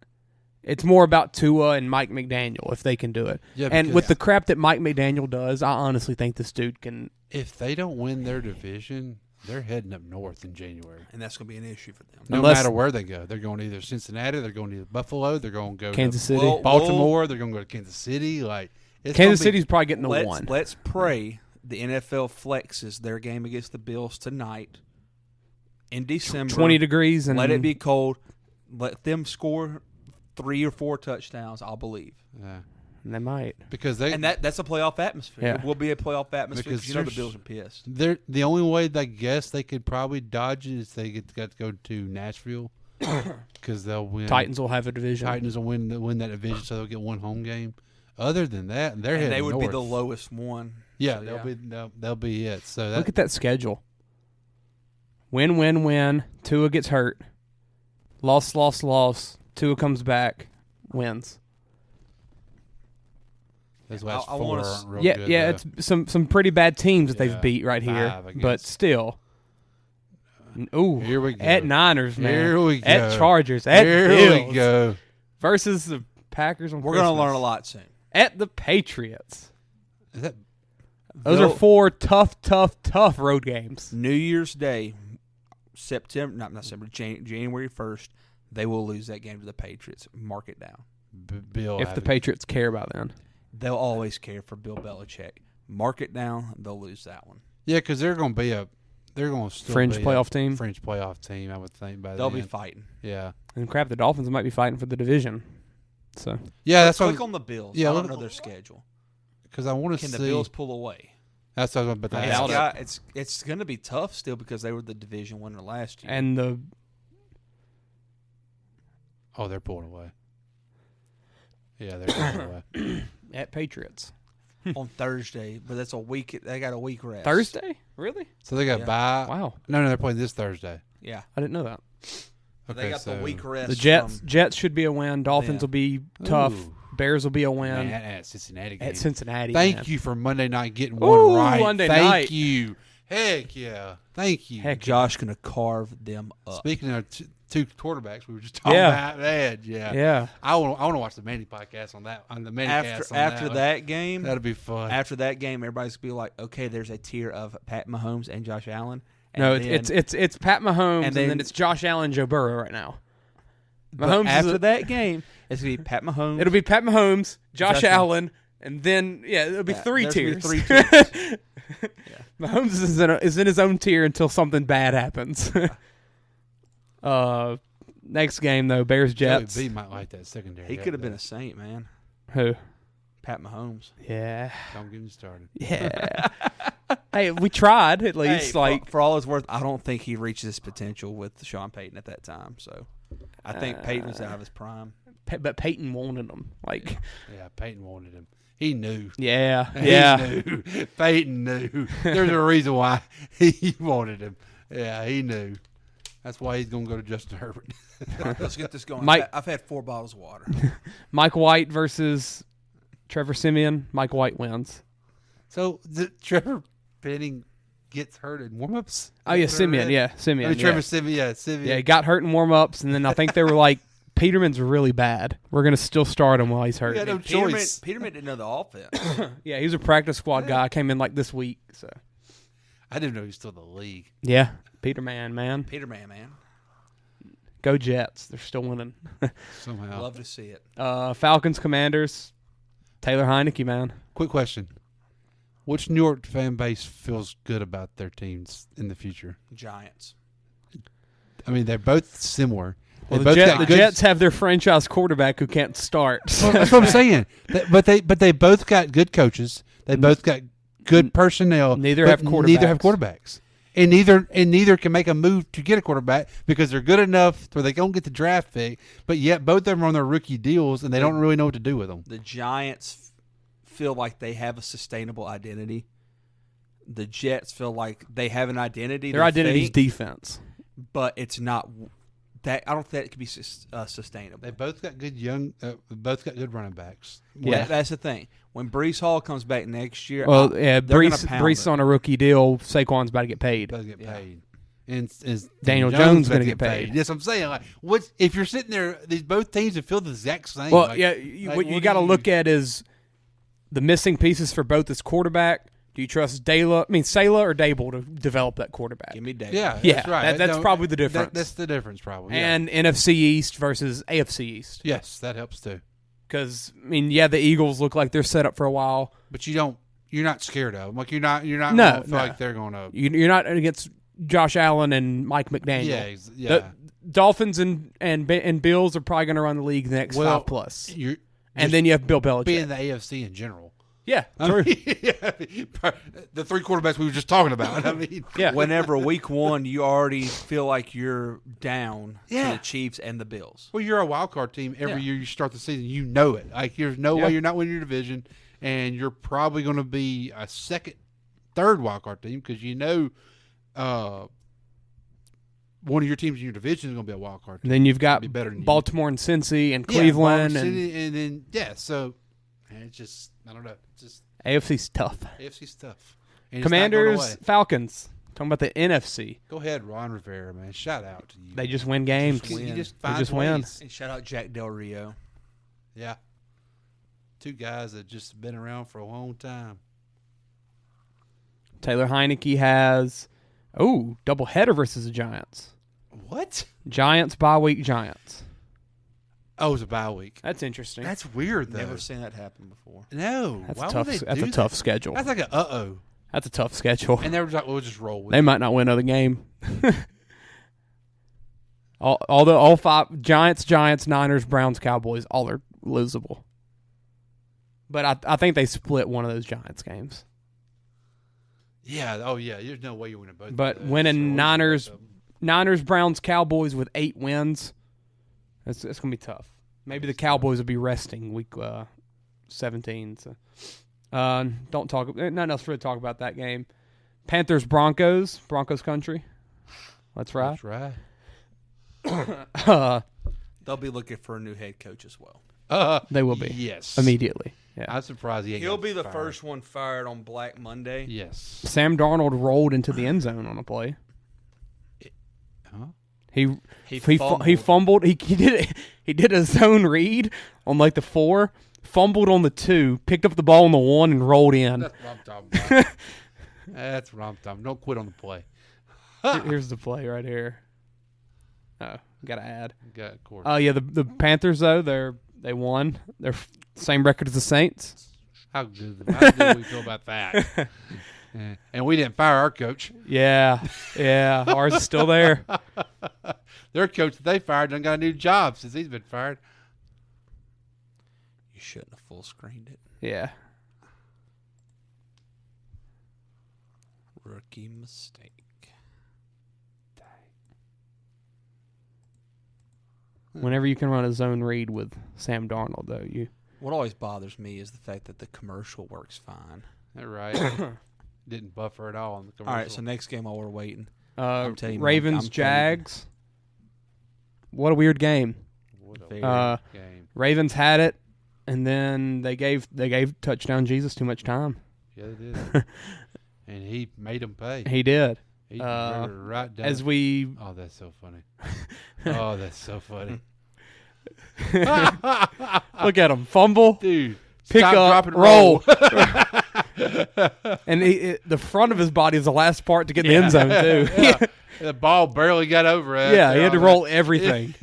It's more about Tua and Mike McDaniel if they can do it. Yeah, and with the crap that Mike McDaniel does, I honestly think this dude can. If they don't win their division, they're heading up north in January. And that's going to be an issue for them. No matter where they go. They're going to either Cincinnati, they're going to Buffalo, they're going to go Kansas City. Baltimore, they're going to go to Kansas City. Kansas City's probably getting the one. Let's pray the NFL flexes their game against the Bills tonight in December. 20 degrees. And let it be cold. Let them score 3 or 4 touchdowns, I'll believe. Yeah. And they might. And that's a playoff atmosphere. Yeah. It will be a playoff atmosphere because the Bills are pissed. The only way I guess they could probably dodge it is they got to go to Nashville because they'll win. Titans will have a division. Titans will win that division, so they'll get one home game. Other than that, they're heading they would north. be the lowest one. Yeah, they'll be it. So look at that schedule. Win, win, win. Tua gets hurt. Loss, loss, loss. Tua comes back, wins. Those last 4 aren't real good. Yeah, it's some pretty bad teams that they've beat right here, but still. Ooh, here we go. At Niners, man. Here we go. At Chargers. At here Bills. We go. Versus the Packers on We're going to learn a lot soon. At the Patriots. Those are 4 tough road games. New Year's Day, January 1st, they will lose that game to the Patriots. Mark it down. If the Patriots care about them. They'll always care for Bill Belichick. Mark it down. They'll lose that one. Yeah, because they're going to be still fringe be playoff team. Fringe playoff team, I would think. They'll be fighting. Yeah. And crap, the Dolphins might be fighting for the division. So yeah, that's click on the Bills. Yeah, I don't know their schedule because I want to see. Can the Bills pull away? That's what I was about to ask. It's going to be tough still because they were the division winner last year. And they're pulling away. Yeah, they're pulling away. At Patriots. On Thursday, but that's a week. They got a week rest. Thursday? Really? So they got bye. Wow. No, they're playing this Thursday. Yeah, I didn't know that. Okay, they got the week rest. The Jets should be a win. Dolphins will be tough. Bears will be a win. Man, at Cincinnati. At Cincinnati. Thank you for Monday night getting one right. Monday night. Thank you. Heck yeah. Thank you. Heck, Josh gonna carve them up. Speaking of 2 quarterbacks, we were just talking about that. Yeah. I want to watch the Manny podcast on that. On the Manny after that game, that'll be fun. After that game, everybody's gonna be like, okay, there's a tier of Pat Mahomes and Josh Allen, No, then- it's Pat Mahomes, and then then- it's Josh Allen, Joe Burrow right now. But Mahomes after that game, it's gonna be Pat Mahomes. It'll be Pat Mahomes, Josh Josh Allen, and then it'll be three there's gonna be tiers. 3 tiers. Mahomes is in his own tier until something bad happens. Next game though, Bears Jets. Joey B might like that secondary. He could have been a Saint, man. Who? Pat Mahomes. Yeah. Don't get me started. Yeah. Hey, we tried at least. Hey, for all it's worth, I don't think he reached his potential with Sean Payton at that time. So I think Payton was out of his prime. But Peyton wanted him. Like, Yeah, Peyton wanted him. He knew. yeah, He yeah. knew. Peyton knew. There's a reason why he wanted him. Yeah, he knew. That's why he's going to go to Justin Herbert. All right, let's get this going. Mike- I've had 4 bottles of water. Mike White versus Trevor Siemian. Mike White wins. So Trevor Penning gets hurt in warm-ups? Oh yeah, Siemian. Yeah, Siemian. I mean, Trevor Siemian. Yeah, Siemian. Yeah, he got hurt in warm-ups, and then I think they were like, Peterman's really bad. We're going to still start him while he's hurt. Yeah, no Peterman, choice. Peterman didn't know the offense. Yeah, he was a practice squad guy. Came in like this week. So I didn't know he was still in the league. yeah, Peterman, man. Peterman, man. Go Jets. They're still winning. Somehow. Love to see it. Falcons, Commanders. Taylor Heineke, man. Quick question. Which New York fan base feels good about their teams in the future? Giants. I mean, they're both similar. They Well, both got the good- Jets have their franchise quarterback who can't start. Well, that's what I'm saying. But they both got good coaches. They both got good personnel. Neither but have quarterbacks. Neither have quarterbacks. And neither can make a move to get a quarterback because they're good enough where they don't get the draft pick. But yet both of them are on their rookie deals and they don't really know what to do with them. The Giants feel like they have a sustainable identity. The Jets feel like they have an identity. Their they identity is think, defense. but it's not that. I don't think it could be sustainable. They both got good both got good running backs. Yeah. That's the thing. When Brees Hall comes back next year, Well, yeah, they're gonna Brees pound Brees it. on a rookie deal. Saquon's about to get paid. Both get Yeah. paid. And is Daniel Jones about gonna get paid. Yes, I'm saying. Like, what if you're sitting there? These both teams that feel the exact same. Well, like, yeah, like, what you what got to do look at is the missing pieces for both this quarterback. Do you trust Sala or Dable to develop that quarterback? Give me David. Yeah, Yeah, that's right. that's probably the difference. That's the difference, probably. Yeah. And NFC East versus AFC East. yes, that helps too. Because the Eagles look like they're set up for a while. But you're not scared of them. Like you're not No, gonna feel no. like they're going to. You're not against Josh Allen and Mike McDaniel. Yeah, yeah. The Dolphins and Bills are probably going to run the league the next 5+. You're And then you have Bill Belichick. being the AFC in general. Yeah, I true. mean, the 3 quarterbacks we were just talking about. I mean, Yeah. Whenever week 1, you already feel like you're down to Yeah. the Chiefs and the Bills. well, you're a wild card team every Yeah. year you start the season. You know it. Like there's no way you're not winning your division, and you're probably going to be a third wild card team because one of your teams in your division is going to be a wild card team. And then you've got Be better than you. Baltimore and Cincy and Yeah, Cleveland Baltimore and City, and then so it's just I don't know, it's just AFC's tough. AFC stuff. And it's not going Commanders, away. Falcons. Talking about the NFC. Go ahead, Ron Rivera, man. Shout out to you. They just win games. He just They finds just win. ways. And shout out Jack Del Rio. Yeah, 2 guys that just been around for a long time. Taylor Heineke has doubleheader versus the Giants. What? Giants bye week Giants. Oh, it was a bye week. That's interesting. That's weird, though. Never seen that happen before. No, That's why a tough. would they That's do a tough that? schedule. That's like a uh-oh. That's a tough schedule. And they were like, we'll just roll with They it. might not win another game. all 5 Giants, Niners, Browns, Cowboys, all are losable. But I think they split one of those Giants games. Yeah. Oh, yeah. There's no way you win both. But of those. winning So, Niners, Browns, Cowboys with 8 wins, it's going to be tough. Maybe the Cowboys will be resting week 17. So don't talk. Nothing else for to talk about that game. Panthers, Broncos country. That's right. That's right. They'll be looking for a new head coach as well. They will be. Yes. immediately. Yeah. I'm surprised he ain't He'll got be the fired. first one fired on Black Monday. Yes. Sam Darnold rolled into the end zone on a play. Huh? He fumbled. He did a zone read on like the 4, fumbled on the 2, picked up the ball on the 1 and rolled in. That's what I'm talking about. That's what I'm talking about. Don't quit on the play. Here's the play right here. Oh, got to add. Got of course. Oh yeah, the Panthers though they won. They're same record as the Saints. How good do we feel about that? Yeah. And we didn't fire our coach. Yeah, ours is still there. Their coach that they fired done got a new job since he's been fired. You shouldn't have full screened it. Yeah. Rookie mistake. Whenever you can run a zone read with Sam Darnold, though, What always bothers me is the fact that the commercial works fine. All right. Didn't buffer at all on the commercial. All right, so next game while we're waiting. I'm telling you, Ravens I'm Jags. What a weird game. What a Very game. Ravens had it, and then they gave touchdown Jesus too much time. Yeah, they did. And he made them pay. He did. He right down. As we Oh, that's so funny. Oh, that's so funny. look at him fumble, Dude. pick stop, up, drop, and roll. And the front of his body is the last part to get in the end zone too. Yeah. The ball barely got over it. Yeah, he had to roll everything.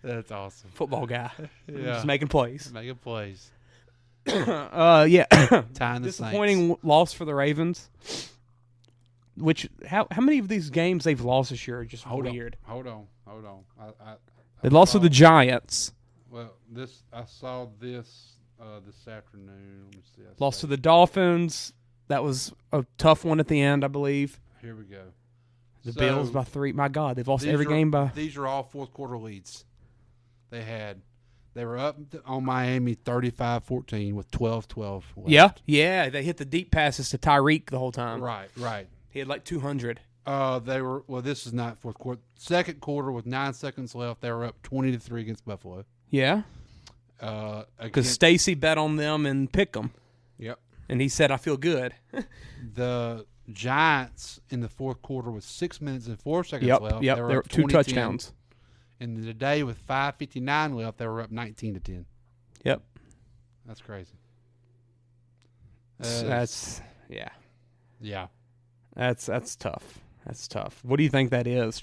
That's awesome. Football guy, Yeah. just making plays. Making plays. Yeah, Tying the disappointing loss for the Ravens. Which how many of these games they've lost this year are just weird. Hold on. They lost to the Giants. Well, I saw this this afternoon. Let me see. Lost to the Dolphins. That was a tough one at the end, I believe. Here we go. The Bills by 3. My God, they've lost every game by. These are all fourth quarter leads. They were up on Miami 35-14 with 12-12 left. Yeah, they hit the deep passes to Tyreek the whole time. Right. He had like 200. This is not fourth quarter. Second quarter with 9 seconds left, they were up 20-3 against Buffalo. Yeah, because Stacy bet on them and picked them. Yep. And he said, "I feel good." The Giants in the fourth quarter with 6 minutes and 4 seconds left. Yep. They There were 2 touchdowns. And today with 5:59 left, they were up 19-10. Yep. That's crazy. That's yeah. That's tough. That's tough. What do you think that is?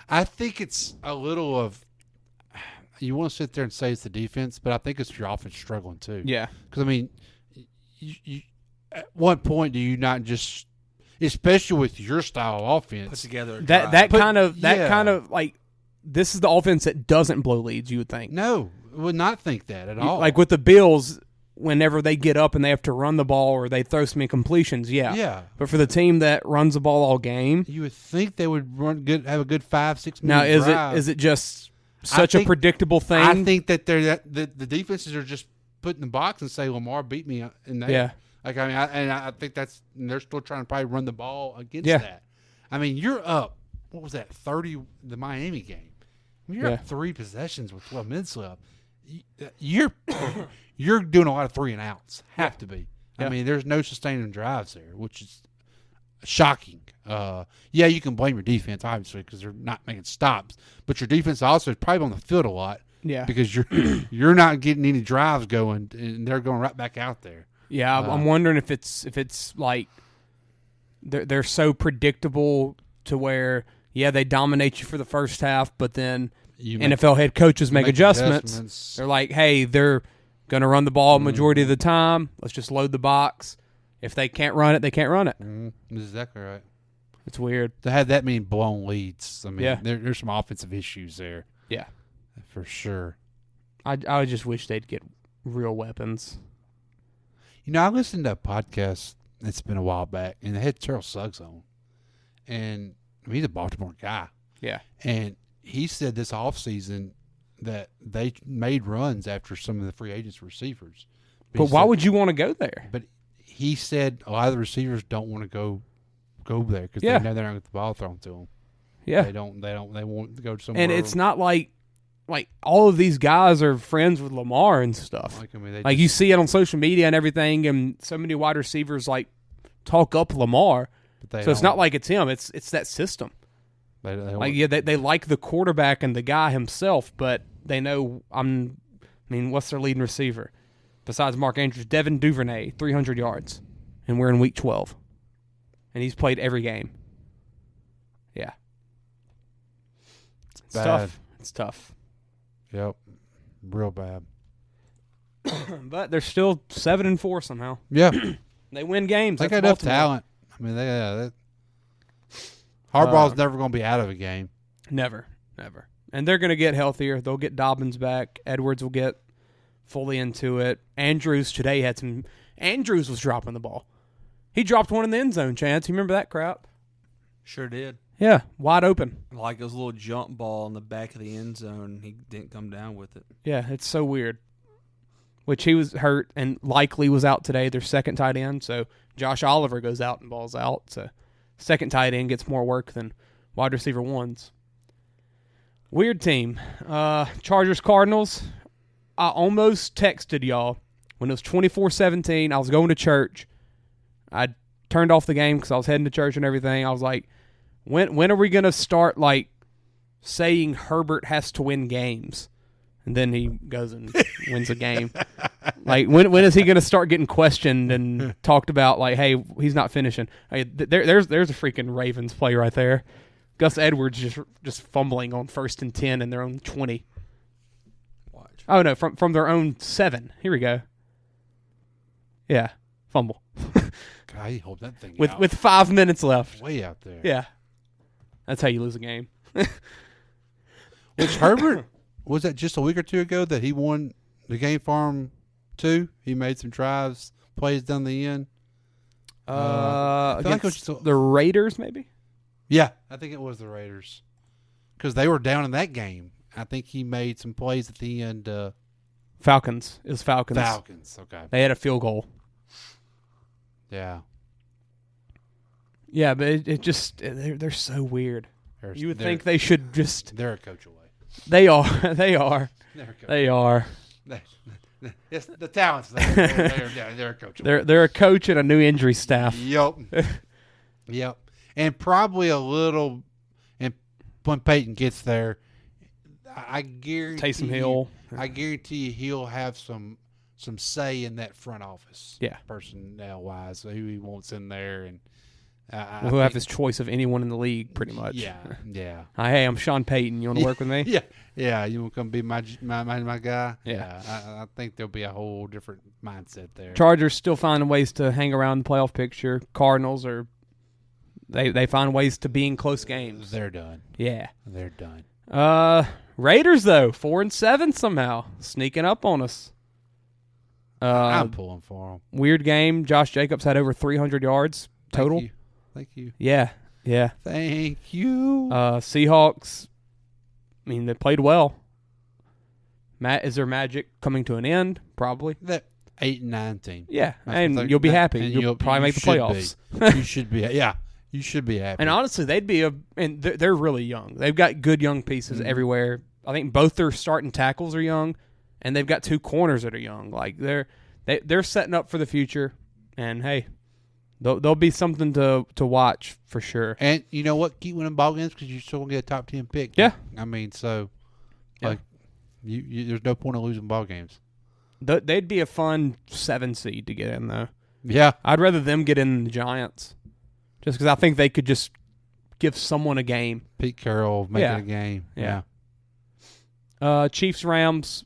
I think it's a little of. You want to sit there and say it's the defense, but I think it's your offense struggling too. Yeah. Because I mean, you at what point do you not just, especially with your style of offense, Put together a that drive. kind of like this is the offense that doesn't blow leads. You would think. No, would not think that at all. Like with the Bills, whenever they get up and they have to run the ball or they throw some incompletions, Yeah. But for the team that runs the ball all game, you would think they would have a good 5-6 minute now drive. is it just such a predictable thing? I think that the defenses are just put in the box and say Lamar beat me in that. Yeah. Like I mean, I think they're still trying to probably run the ball against Yeah. that. I mean, you're up. What was that? 30 the Miami game. I mean, you're up 3 possessions with 12 minutes left. You're doing a lot of 3 and outs. Have to be. Yeah. I mean, there's no sustaining drives there, which is shocking. You can blame your defense obviously because they're not making stops, but your defense also is probably on the field a lot. Yeah. Because you're not getting any drives going, and they're going right back out there. Yeah, I'm wondering if it's like they're so predictable to where they dominate you for the first half, but then NFL head coaches make adjustments. They're like, hey, they're going to run the ball majority of the time. Let's just load the box. If they can't run it, they can't run it. That's exactly right. It's weird. To have that many blown leads, I mean, Yeah. there's some offensive issues there. Yeah. For sure. I just wish they'd get real weapons. You know, I listened to a podcast, it's been a while back, and they had Terrell Suggs on. And I mean, he's a Baltimore guy. Yeah. And he said this offseason that they made runs after some of the free agents receivers. But why would you want to go there? But he said a lot of the receivers don't want to go there because they know they're not going to get the ball thrown to them. Yeah. They want to go somewhere. And it's not like all of these guys are friends with Lamar and stuff. You see it on social media and everything, and so many wide receivers talk up Lamar. So it's not like it's him. It's that system. They like the quarterback and the guy himself, but they know what's their leading receiver besides Mark Andrews? Devin Duvernay, 300 yards, and we're in week 12. And he's played every game. Yeah. It's bad. tough. It's tough. Yep. Real bad. But they're still 7-4 somehow. Yeah. They win games. They That's got enough Baltimore. talent. I mean, Harbaugh's never going to be out of a game. Never. And they're going to get healthier. They'll get Dobbins back. Edwards will get fully into it. Andrews today had some – Andrews was dropping the ball. He dropped one in the end zone, Chance. You remember that crap? Sure did. Yeah, wide open. Like it was a little jump ball in the back of the end zone. He didn't come down with it. Yeah, it's so weird. Which he was hurt and likely was out today, their second tight end. So Josh Oliver goes out and balls out. So second tight end gets more work than wide receiver ones. Weird team. Chargers, Cardinals. I almost texted y'all when it was 24-17. I was going to church. I turned off the game because I was heading to church and everything. I was like, when are we going to start like saying Herbert has to win games? And then he goes and wins a game. Like, when is he going to start getting questioned and talked about, like, hey, he's not finishing? Hey, there's a freaking Ravens play right there. Gus Edwards just fumbling on 1st and 10 in their own 20. Watch. Oh, no, from their own 7. Here we go. Yeah, fumble. God, he hold that thing with 5 minutes left. Way out there. Yeah. That's how you lose a game. Which Herbert... Was that just a week or two ago that he won the game for him too? He made some drives, plays down the end. I feel like it was just the Raiders, maybe? Yeah, I think it was the Raiders. Because they were down in that game. I think he made some plays at the end. Falcons. It was Falcons. Falcons, okay. They had a field goal. Yeah. Yeah, but it just, they're so weird. You would think they should just... They're a coach away. They are. They are. They are. It's the talent's there. They're a coach. They're a coach and a new injury staff. Yep. Yep. And probably a little. And when Peyton gets there, I guarantee Taysom Hill. I guarantee you he'll have some say in that front office. Yeah. Personnel wise, who he wants in there, and he'll have his choice of anyone in the league, pretty much. Yeah. Yeah. Hey, I'm Sean Payton. You want to work with me? Yeah. Yeah. You want to come be my guy? Yeah. I think there'll be a whole different mindset there. Chargers still finding ways to hang around the playoff picture. Cardinals are they find ways to be in close games. They're done. Yeah. They're done. Raiders though, 4-7 somehow, sneaking up on us. I'm pulling for them. Weird game. Josh Jacobs had over 300 yards total. Thank you. Yeah. Yeah. Thank you. Seahawks, I mean, they played well. Is their magic coming to an end? Probably. That 8 and 9 team. Yeah, and you'll be happy. You'll probably make the playoffs. You should be. Yeah, you should be happy. And honestly, and they're really young. They've got good young pieces everywhere. I think both their starting tackles are young, and they've got 2 corners that are young. Like they're setting up for the future. And hey, there'll be something to watch for sure. And you know what? Keep winning ball games because you're still gonna get a top 10 pick. Yeah. I mean, so like you there's no point in losing ball games. They'd be a fun 7 seed to get in though. Yeah. I'd rather them get in than the Giants, just because I think they could just give someone a game. Pete Carroll make it a game. Yeah. Chiefs Rams.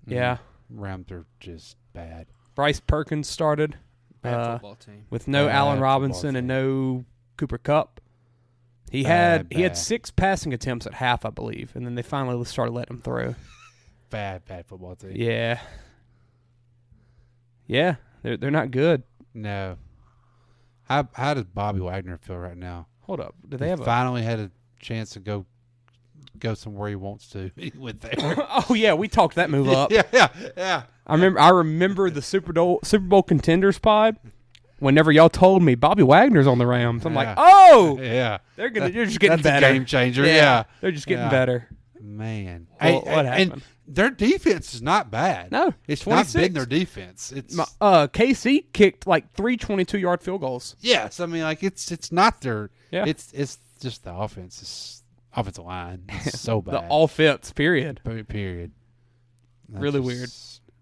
Yeah. Rams are just bad. Bryce Perkins started. Bad football team. With no Allen Robinson and no Cooper Kupp. He had 6 passing attempts at half, I believe, and then they finally started letting him throw. Bad football team. Yeah. Yeah, they're not good. No. How does Bobby Wagner feel right now? Hold up. Do they have finally had a chance to go somewhere he wants to. He went there. Oh yeah, we talked that move up. Yeah. I remember the Super Bowl contenders pod. Whenever y'all told me Bobby Wagner's on the Rams, I'm like, oh, yeah, they're just getting that's better. A game changer. Yeah, they're just getting better. Man, what happened? And their defense is not bad. No, it's 26. not been their defense. It's KC kicked like 3 22-yard field goals. Yes, I mean like it's not their. Yeah. It's just the offense. It's offensive line. It's so bad. The offense. Period. Period. Really weird.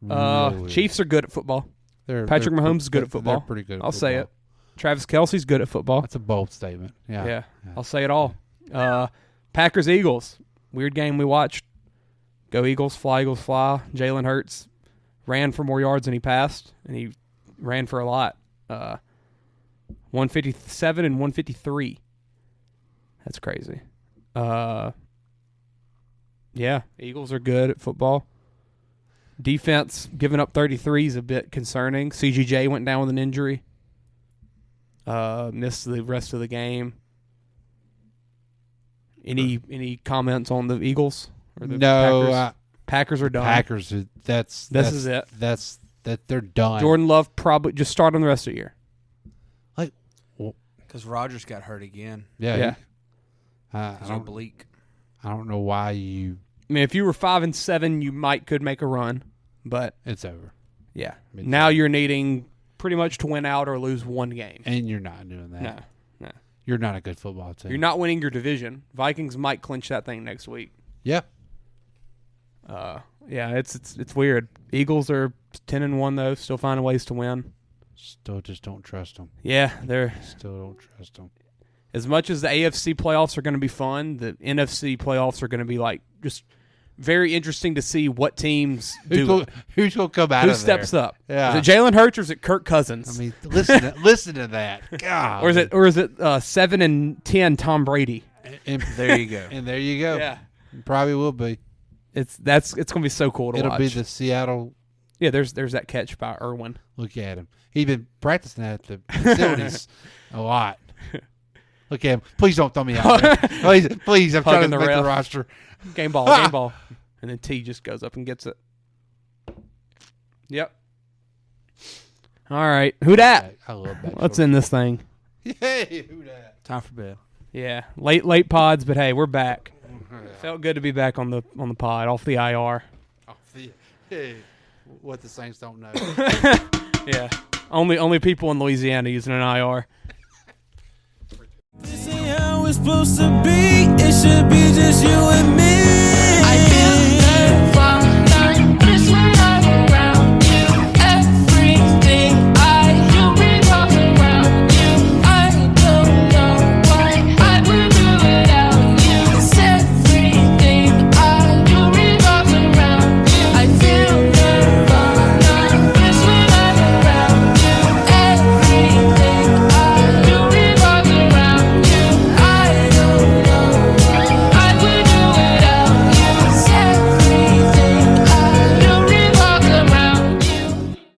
Really weird. Chiefs are good at football. Patrick Mahomes is good at football. They're pretty good at I'll football. say it. Travis Kelce's good at football. That's a bold statement. Yeah. I'll say it all. Packers Eagles. Weird game we watched. Go Eagles, fly Eagles, fly. Jalen Hurts ran for more yards than he passed, and he ran for a lot. 157 and 153. That's crazy. Yeah, Eagles are good at football. Defense giving up 33 is a bit concerning. CGJ went down with an injury. Missed the rest of the game. Any comments on the Eagles or the Packers? Packers are done. Packers. This is it. They're done. Jordan Love probably just start on the rest of the year. Because Rodgers got hurt again. Yeah. I don't bleak. I don't know why you. I mean, if you were 5-7, you could make a run, but it's over. Yeah. Now you're needing pretty much to win out or lose one game, and you're not doing that. No. You're not a good football team. You're not winning your division. Vikings might clinch that thing next week. Yeah. Yeah, it's weird. Eagles are 10-1 though, still finding ways to win. Still just don't trust them. Yeah, they're still don't trust them. As much as the AFC playoffs are going to be fun, the NFC playoffs are going to be like just very interesting to see what teams do. Who's going to come out Who of steps there? up? Yeah. Is it Jalen Hurts or is it Kirk Cousins? I mean, listen to that. God. Or is it 7-10 Tom Brady? And there you go. And there you go. Yeah. It probably will be. It's going to be so cool to watch. It'll be the Seattle. Yeah, there's that catch by Irwin. Look at him. He's been practicing that at the facilities a lot. Look at him. Please don't throw me out there. Please. I'm trying to make the roster. Game ball. And then T just goes up and gets it. Yep. All right. Who dat? I love that. Let's end this thing. Hey, who dat? Time for bed. Yeah. Late pods, but hey, we're back. Felt good to be back on the pod, off the IR. Hey, what the Saints don't know. Yeah. Only people in Louisiana using an IR. This ain't how it's supposed to be.